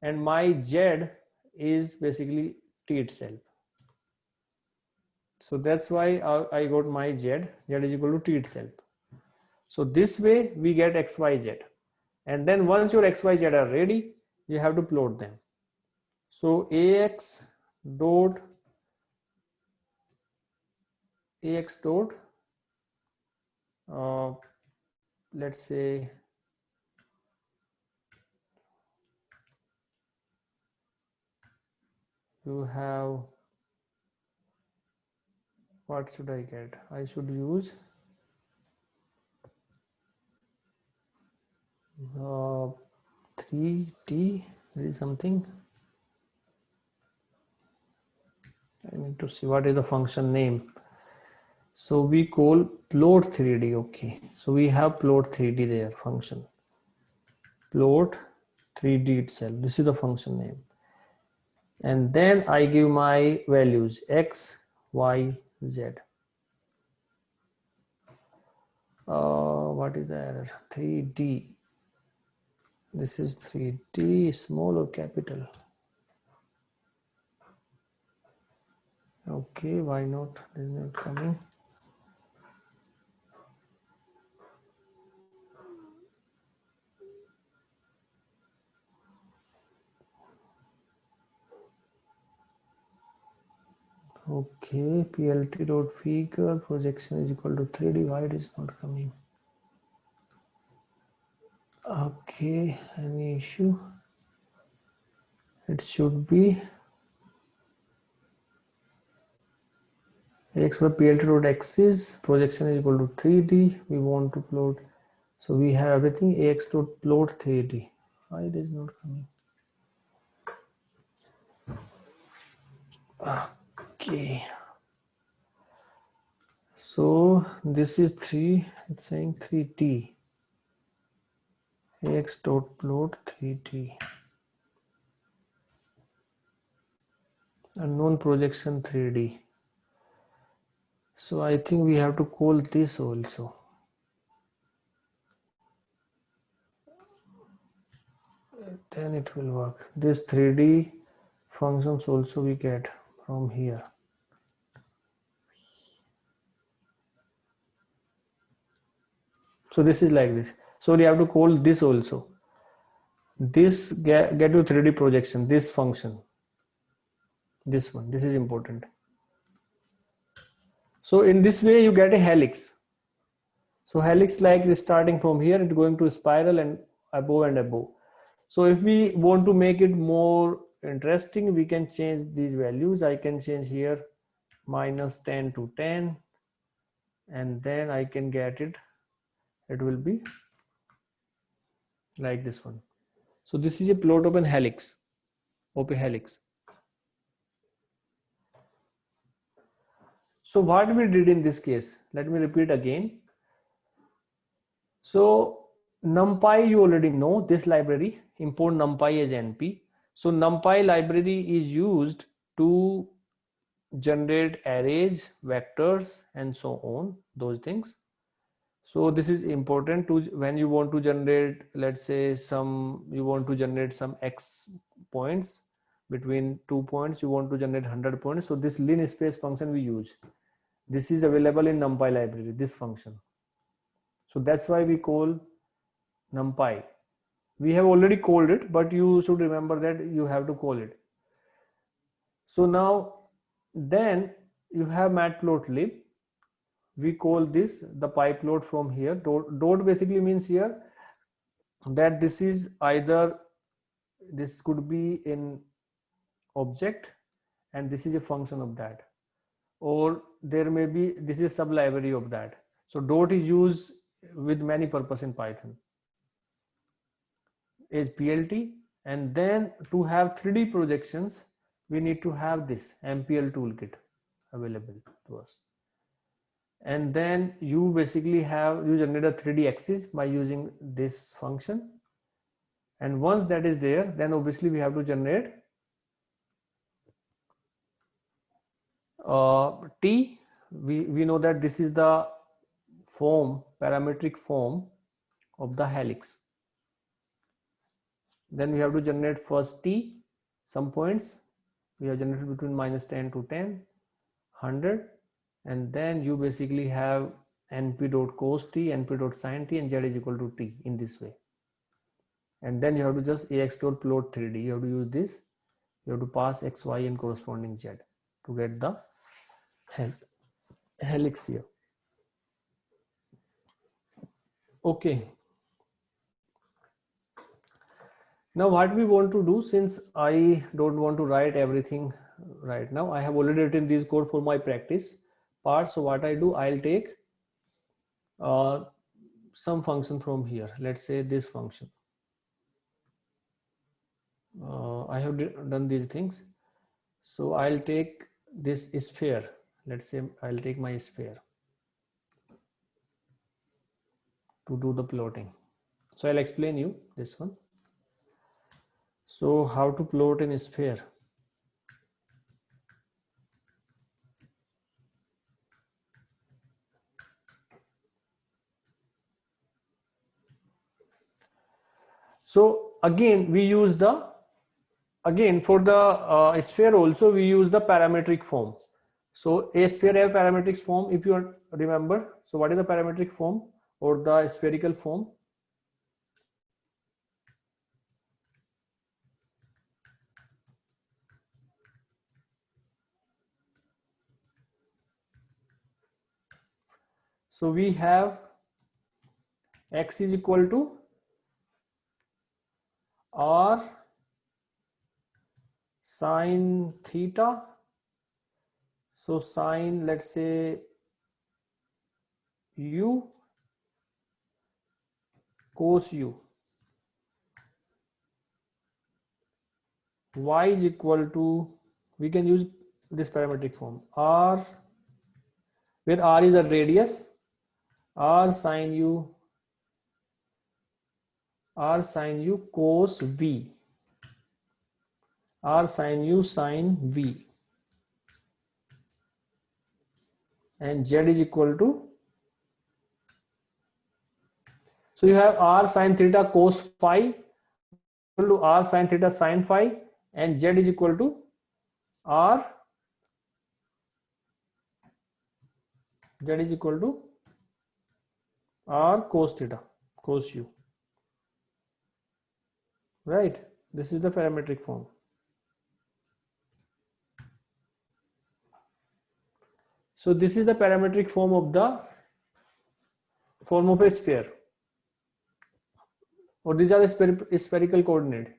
and my z is basically t itself. So that's why I got my z is equal to t itself. So this way we get x, y, z, and then once your x, y, z are ready, you have to plot them. So ax dot let's say you have, what should I get? I should use 3t. There is something, I need to see what is the function name. So we call plot 3d. Okay, so we have plot 3d there, function plot 3d itself. This is the function name, and then I give my values x, y, z. What is the error? 3d. This is 3d, small or capital? Okay, why not? This is not coming. Okay, plt dot figure projection is equal to 3d. Why it is not coming? Okay, any issue? It should be x by plt dot axis projection is equal to 3d. We want to plot, so we have everything. Ax dot plot 3d. Why it is not coming? Okay, so this is 3, it's saying 3t. Ax dot plot 3t. unknown projection 3D. So I think we have to call this also. Then it will work. This 3D functions also we get from here. So this is like this. So we have to call this also. This get you 3D projection, this function. This one, this is important. So in this way you get a helix. So helix like is starting from here, it's going to spiral and above and above. So if we want to make it more interesting, we can change these values. I can change here -10 to 10, and then I can get it. It will be like this one. So this is a plot of an helix, of a helix. So what we did in this case, let me repeat again. So NumPy, you already know this library, import NumPy as NP. So NumPy library is used to generate arrays, vectors, and so on, those things. So this is important to when you want to generate, let's say you want to generate some X points between 2 points, you want to generate 100 points. So this linspace function we use. This is available in NumPy library, this function. So that's why we call NumPy. We have already called it, but you should remember that you have to call it. So now then you have matplotlib. We call this the pyplot from here. Dot basically means here that this is either, this could be in object and this is a function of that, or there may be, this is a sub library of that. So dot is used with many purpose in Python is PLT. And then to have 3D projections, we need to have this MPL toolkit available to us. And then you basically you generate a 3D axis by using this function. And once that is there, then obviously we have to generate T. We know that this is the form, parametric form of the helix. Then we have to generate first T, some points. We have generated between -10 to 10, 100. And then you basically have np.cos t, np.sin t, and z is equal to t in this way. And then you have to just ax.plot 3D. You have to use this. You have to pass x, y, and corresponding z to get the helix here. Okay. Now what we want to do, since I don't want to write everything right now, I have already written this code for my practice part. So what I do, I'll take some function from here. Let's say this function. I have done these things. So I'll take this sphere. Let's say I'll take my sphere to do the plotting. So I'll explain you this one. So how to plot in a sphere? So again, we use the, for the sphere also we use the parametric form. So a sphere have parametric form, if you remember. So what is the parametric form or the spherical form? So we have x is equal to r sine theta. So sine, let's say u, cos u. Y is equal to, we can use this parametric form, r, where r is a radius, r sine u cos v, r sine u sine v. and z is equal to, so you have r sin theta cos phi equal to r sin theta sin phi, and z is equal to r, z is equal to r cos theta cos u, right? This is the parametric form. So this is the parametric form of a sphere, or these are the spherical coordinate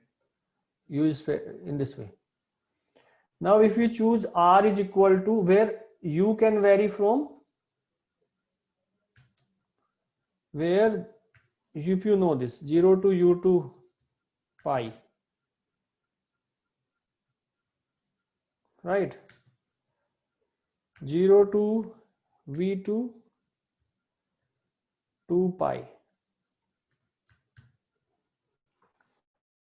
used in this way. Now if you choose r is equal to, where u can vary from, where if you know this 0 to u2 pi, right, 0 to v2 2 pi,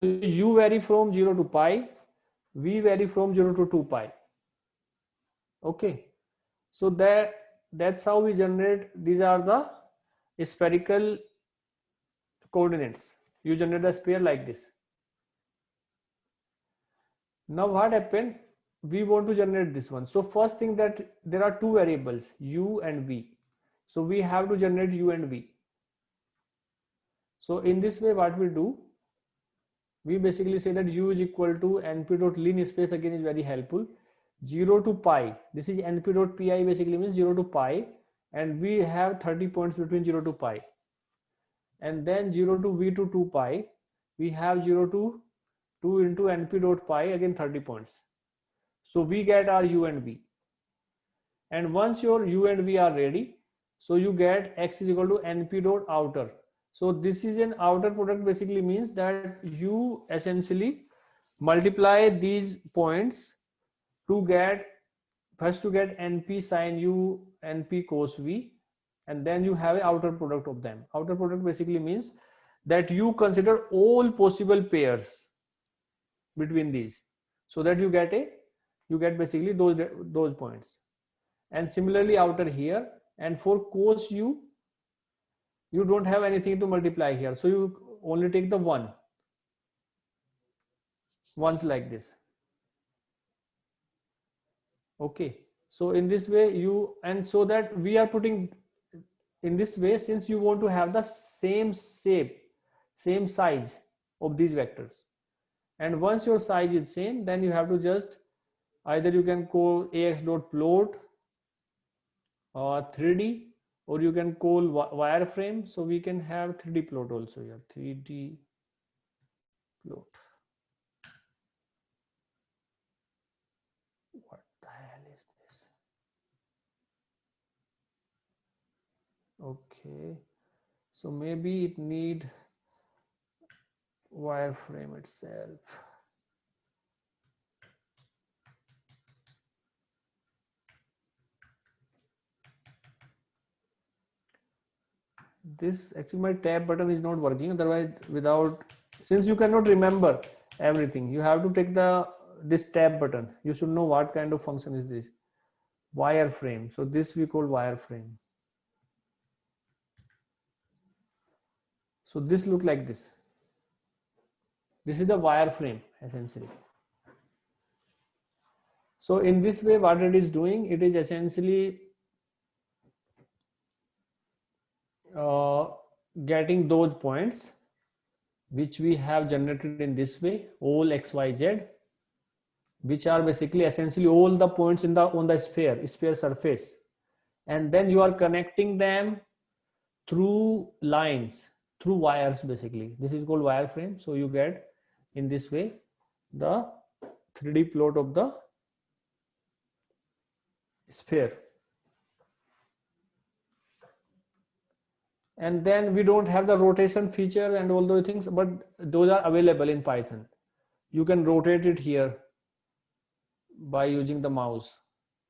u vary from 0 to pi, v vary from 0 to 2 pi. Okay, so that's how we generate, these are the spherical coordinates. You generate a sphere like this. Now what happened, we want to generate this one. So first thing, that there are two variables u and v, so we have to generate u and v. So in this way what we do, we basically say that u is equal to np dot lean space, again is very helpful, 0 to pi, this is np dot pi, basically means 0 to pi, and we have 30 points between 0 to pi, and then 0 to v to 2 pi, we have 0 to 2 into np dot pi, again 30 points. So we get our u and v, and once your u and v are ready, so you get x is equal to np dot outer. So this is an outer product, basically means that you essentially multiply these points to get, first to get np sin u, np cos v, and then you have an outer product of them. Outer product basically means that you consider all possible pairs between these, so that you get basically those points. And similarly outer here, and for cos u, you don't have anything to multiply here, so you only take the ones like this. Okay, so in this way you, and so that we are putting in this way, since you want to have the same shape, same size of these vectors, and once your size is same, then you have to just, either you can call ax dot plot or 3D, or you can call wireframe. So we can have 3D plot also here, 3D plot. What the hell is this? Okay, so maybe it need wireframe itself. This actually, my tab button is not working, otherwise without, since you cannot remember everything, you have to take this tab button. You should know what kind of function is this. Wireframe, so this we call wireframe. So this look like this. This is the wireframe essentially. So in this way, what it is doing, it is essentially getting those points which we have generated in this way, all x, y, z, which are basically essentially all the points in on the sphere surface, and then you are connecting them through lines, through wires. Basically this is called wireframe. So you get in this way the 3D plot of the sphere. And then we don't have the rotation feature and all those things, but those are available in Python. You can rotate it here by using the mouse,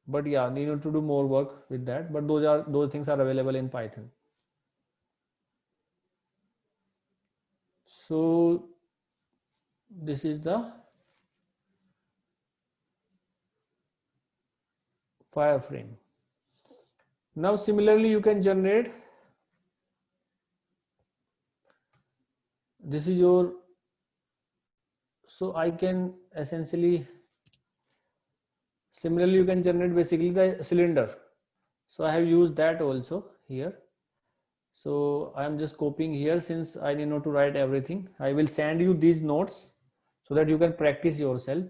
but yeah, you need to do more work with that, but those things are available in Python. So this is the wireframe. Now similarly you can generate, this is your, so I can essentially, similarly you can generate basically the cylinder. So I have used that also here. So I am just copying here, since I need not to write everything. I will send you these notes so that you can practice yourself.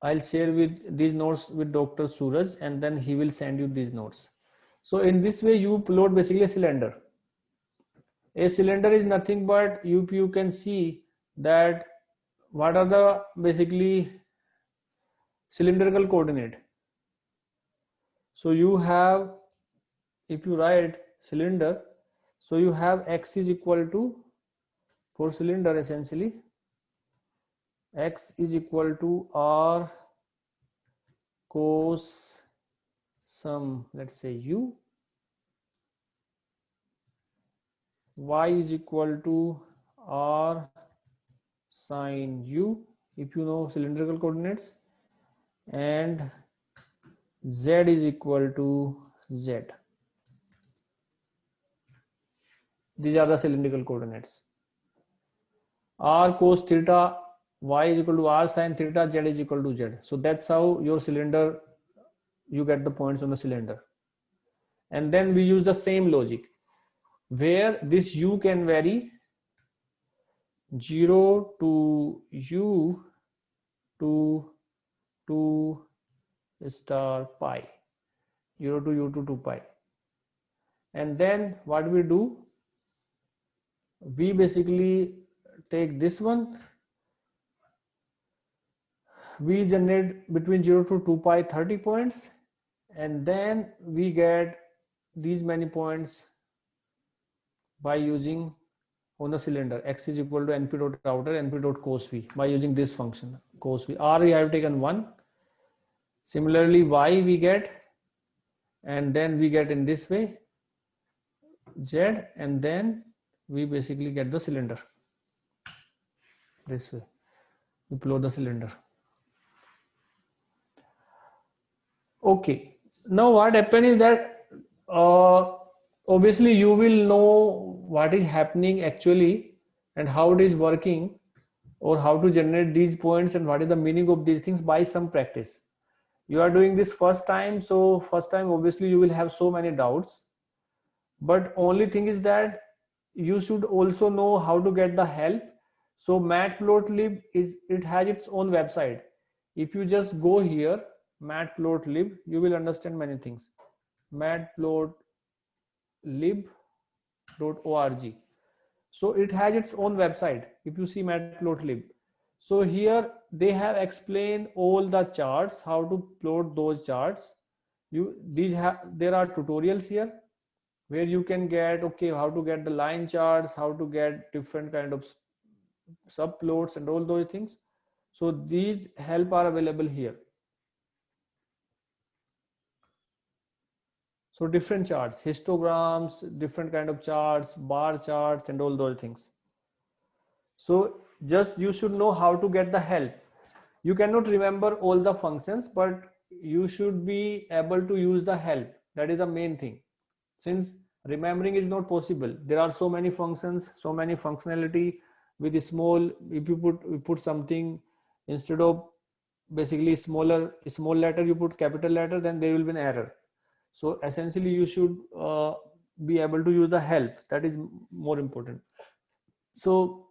I'll share with these notes with Dr. Suraj, and then he will send you these notes. So in this way you plot basically a cylinder. A cylinder is nothing but you can see that what are the basically cylindrical coordinate. So you have, if you write cylinder, so you have x is equal to, for cylinder essentially, x is equal to r cos some, let's say u, y is equal to r sine u, if you know cylindrical coordinates, and z is equal to z. These are the cylindrical coordinates. R cos theta, y is equal to r sine theta, z is equal to z. So that's how your cylinder, you get the points on the cylinder. And then we use the same logic where this u can vary 0 to u to 2 star pi, 0 to u to 2 pi. And then what we do, we basically take this one, we generate between 0 to 2 pi 30 points, and then we get these many points by using on the cylinder. X is equal to np dot outer np dot cos v, by using this function cos v. R we have taken 1. Similarly y we get, and then we get in this way z, and then we basically get the cylinder this way. We plot the cylinder. Okay, now what happens is that obviously you will know what is happening actually and how it is working, or how to generate these points and what is the meaning of these things by some practice. You are doing this first time, so first time obviously you will have so many doubts, but only thing is that you should also know how to get the help. So matplotlib is, it has its own website. If you just go here, matplotlib, you will understand many things. matplotlib.org. So it has its own website. If you see matplotlib, so here they have explained all the charts, how to plot those charts. There are tutorials here where you can get, okay, how to get the line charts, how to get different kind of subplots and all those things. So these help are available here. So different charts, histograms, different kind of charts, bar charts, and all those things. So just you should know how to get the help. You cannot remember all the functions, but you should be able to use the help. That is the main thing. Since remembering is not possible, there are so many functions, so many functionality with small, if you put something, instead of basically small letter, you put capital letter, then there will be an error. So essentially you should be able to use the help. That is more important. So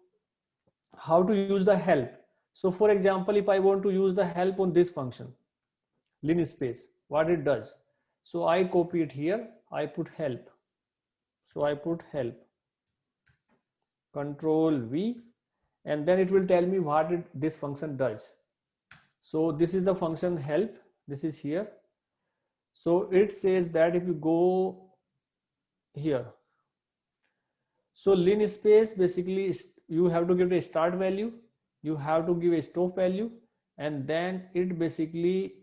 how to use the help? So for example, if I want to use the help on this function, linspace, what it does. So I copy it here, I put help. So I put help, Control V, and then it will tell me what this function does. So this is the function help, this is here. So it says that if you go here, so linspace basically you have to give it a start value, you have to give a stop value, and then it basically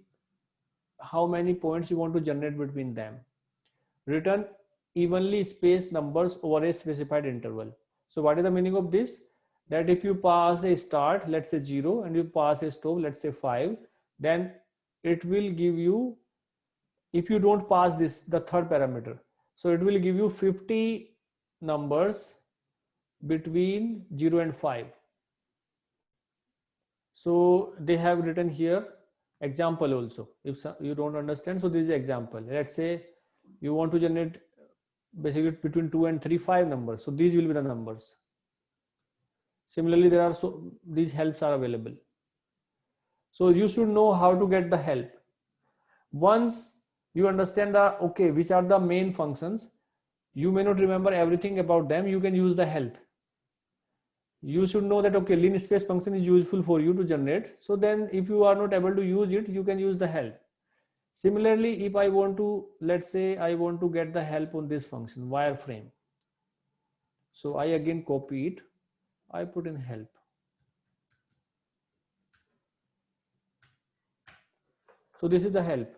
how many points you want to generate between them. Return evenly spaced numbers over a specified interval. So what is the meaning of this? That if you pass a start, let's say 0, and you pass a stop, let's say 5, then it will give you if you don't pass this, the third parameter, so it will give you 50 numbers between 0 and 5. So they have written here example also. If you don't understand, so this is example. Let's say you want to generate basically between 2 and 3 5 numbers, so these will be the numbers. Similarly, there are these helps are available. So you should know how to get the help. Once you understand okay, which are the main functions, you may not remember everything about them, you can use the help. You should know that okay, linspace function is useful for you to generate. So then if you are not able to use it, you can use the help. Similarly, if I want to, let's say I want to get the help on this function wireframe, so I again copy it, I put in help. So this is the help.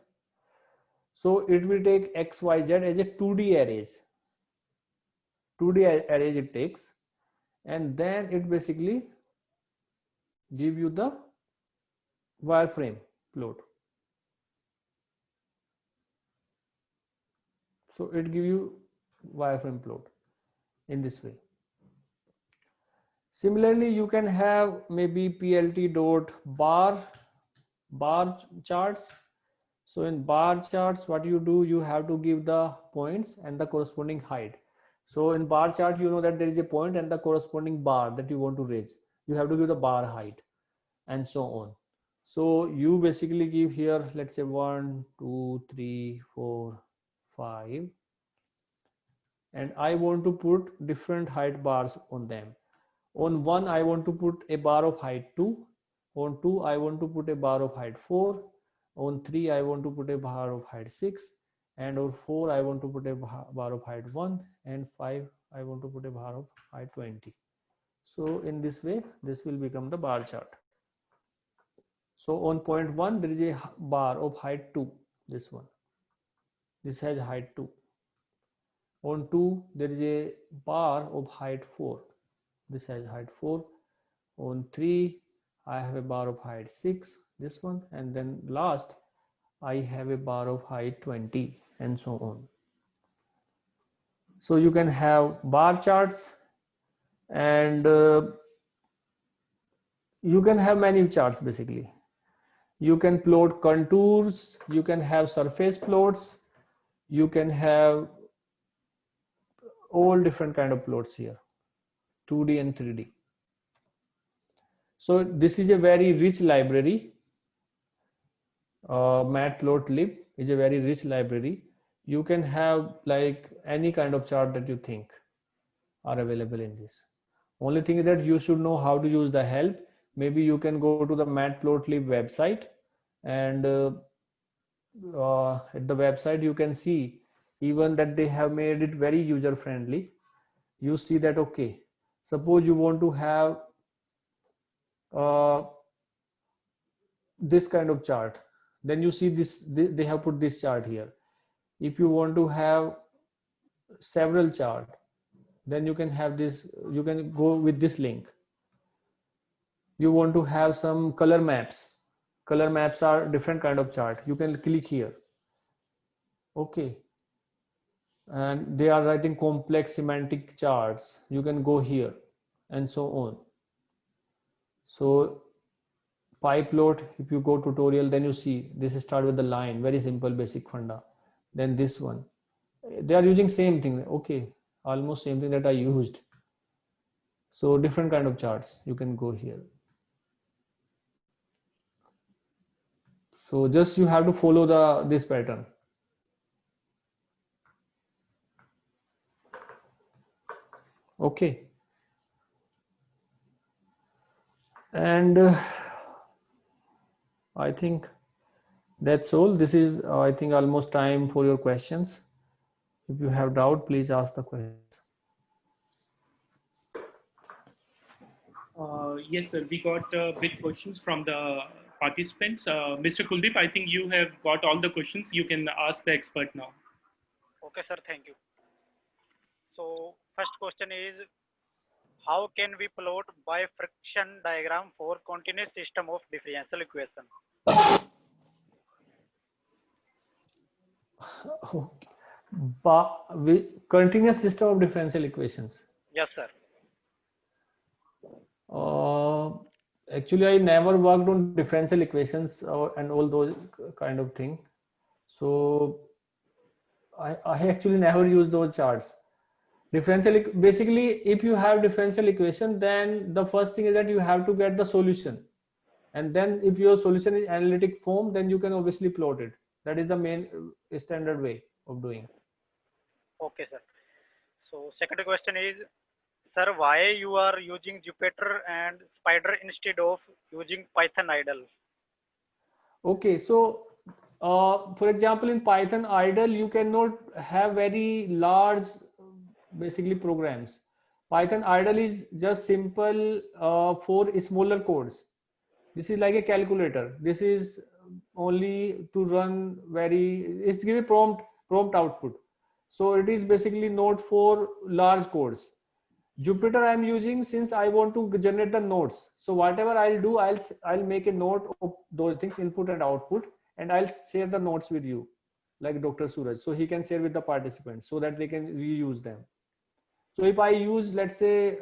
So it will take X, Y, Z as a 2D arrays. 2D arrays it takes, and then it basically give you the wireframe plot. So it give you wireframe plot in this way. Similarly, you can have maybe plt dot bar charts. So in bar charts, what you do, you have to give the points and the corresponding height. So in bar chart, you know that there is a point and the corresponding bar that you want to raise. You have to give the bar height and so on. So you basically give here, let's say 1, 2, 3, 4, 5. And I want to put different height bars on them. On 1, I want to put a bar of height 2. On 2, I want to put a bar of height 4. On 3, I want to put a bar of height 6. And on 4, I want to put a bar of height 1. And 5, I want to put a bar of height 20. So in this way, this will become the bar chart. So on point 1, there is a bar of height 2, this one. This has height 2. On 2, there is a bar of height 4. This has height 4. On 3, I have a bar of height 6, this one. And then last, I have a bar of height 20 and so on. So you can have bar charts, and you can have many charts basically. You can plot contours, you can have surface plots, you can have all different kind of plots here, 2D and 3D. So this is a very rich library. Matplotlib is a very rich library. You can have like any kind of chart that you think are available in this. Only thing is that you should know how to use the help. Maybe you can go to the Matplotlib website, and at the website you can see even that they have made it very user friendly. You see that okay, suppose you want to have this kind of chart, then you see this, they have put this chart here. If you want to have several chart, then you can have this, you can go with this link. You want to have some color maps. Color maps are different kind of chart. You can click here. Okay. And they are writing complex semantic charts. You can go here and so on. So PyPlot, if you go tutorial, then you see this start with the line, very simple basic funda. Then this one, they are using same thing. Okay, almost same thing that I used. So different kind of charts, you can go here. So just you have to follow this pattern. Okay. And I think that's all. This is I think almost time for your questions. If you have doubt, please ask the question. Yes, sir. We got big questions from the participants. Mr. Kuldeep, I think you have got all the questions. You can ask the expert now. Okay, sir. Thank you. So first question is, how can we plot bifurcation diagram for continuous system of differential equation? Okay. Continuous system of differential equations. Yes, sir. Uh, Actually, I never worked on differential equations and all those kind of thing. So I actually never use those charts. Basically, if you have differential equation, then the first thing is that you have to get the solution. And then if your solution is analytic form, then you can obviously plot it. That is the main standard way of doing. Okay, sir. So second question is, sir, why you are using Jupyter and Spider instead of using Python idle? Okay, so for example, in Python idle, you cannot have very large, basically programs. Python idle is just simple for smaller codes. This is like a calculator. This is only to run it's give a prompt output. So it is basically not for large codes. Jupyter I'm using since I want to generate the nodes. So whatever I'll do, I'll make a note of those things, input and output, and I'll share the notes with you, like Dr. Suraj. So he can share with the participants so that they can reuse them. So if I use, let's say,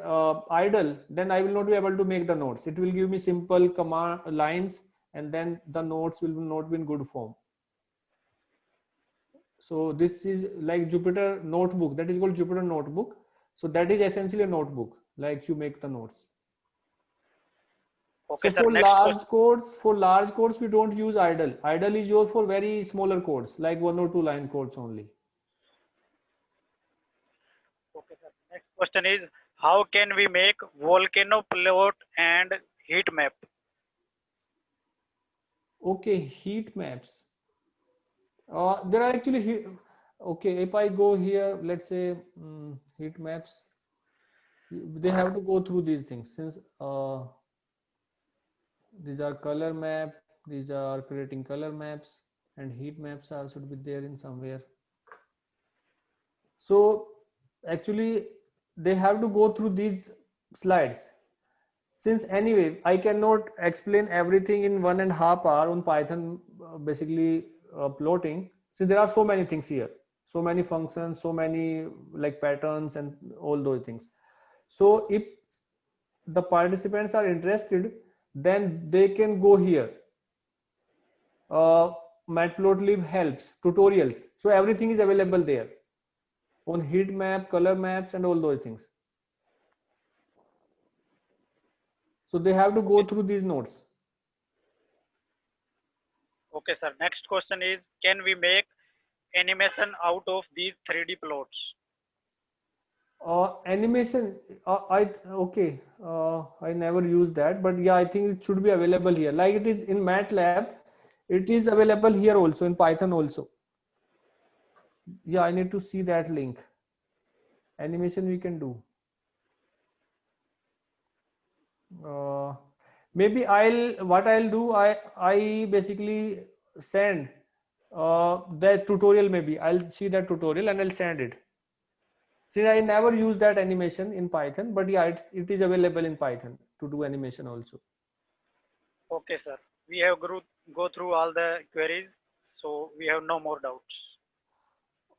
idle, then I will not be able to make the notes. It will give me simple command lines, and then the notes will not be in good form. So this is like Jupyter notebook. That is called Jupyter notebook. So that is essentially a notebook, like you make the notes. Okay, So sir. for large codes, we don't use idle. Idle is used for very smaller codes, like 1 or 2 line codes only. Okay, sir. Next question is, how can we make volcano plot and heat map? Okay, heat maps. There are actually okay. If I go here, let's say heat maps, they have to go through these things since these are color map. These are creating color maps, and heat maps are should be there in somewhere. So actually, they have to go through these slides. Since anyway, I cannot explain everything in 1.5 hours on Python, basically plotting. So there are so many things here, so many functions, so many like patterns and all those things. So if the participants are interested, then they can go here. Matplotlib helps, tutorials. So everything is available there on heat map, color maps, and all those things. So they have to go through these notes. Okay, sir. Next question is, can we make animation out of these 3D plots? Animation, I never used that, but yeah, I think it should be available here. Like it is in MATLAB, it is available here also in Python also. Yeah, I need to see that link. Animation we can do. Maybe what I'll do, I basically send that tutorial. Maybe I'll see that tutorial and I'll send it. Since I never use that animation in Python, but yeah, it is available in Python to do animation also. Okay, sir. We have go through all the queries, so we have no more doubts.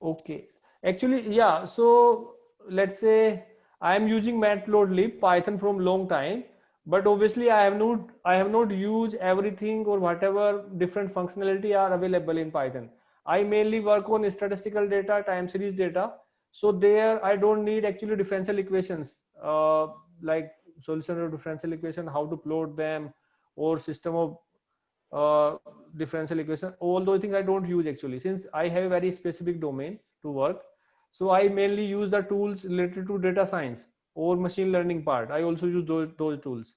Okay. Actually, yeah. So let's say I am using Matplotlib Python from long time, but obviously I have not used everything or whatever different functionality are available in Python. I mainly work on statistical data, time series data. So there I don't need actually differential equations, like solution of differential equation, how to plot them, or system of differential equation. All those things I don't use actually, since I have a very specific domain to work. So I mainly use the tools related to data science or machine learning part. I also use those tools,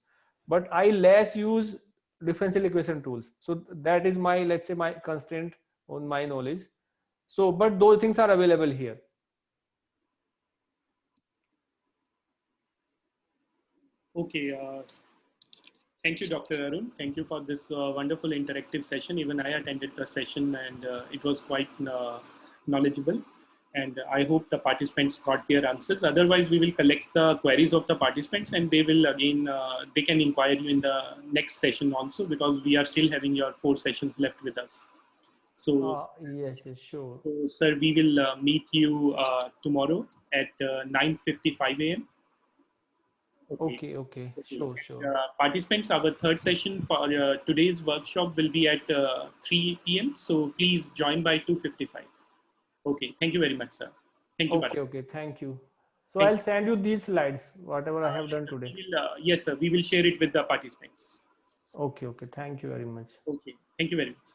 but I less use differential equation tools. So that is my, let's say, my constraint on my knowledge. So but those things are available here. Okay. Thank you, Dr. Arun. Thank you for this wonderful interactive session. Even I attended the session and it was quite knowledgeable. And I hope the participants got their answers. Otherwise, we will collect the queries of the participants and they will again, they can inquire you in the next session also, because we are still having your 4 sessions left with us. So, Yes, yes, sure. so sir, we will meet you tomorrow at 9:55 a.m. Okay, okay, sure, sure. Participants, our third session for today's workshop will be at 3 p.m. So please join by 2:55. Okay, thank you very much, sir. Thank you, Okay, Bharat. okay, thank you. So Thank I'll you. send you these slides, whatever I have Yes, done sir. today. Yes, sir. We will share it with the participants. Okay, okay, thank you very much. Okay, thank you very much.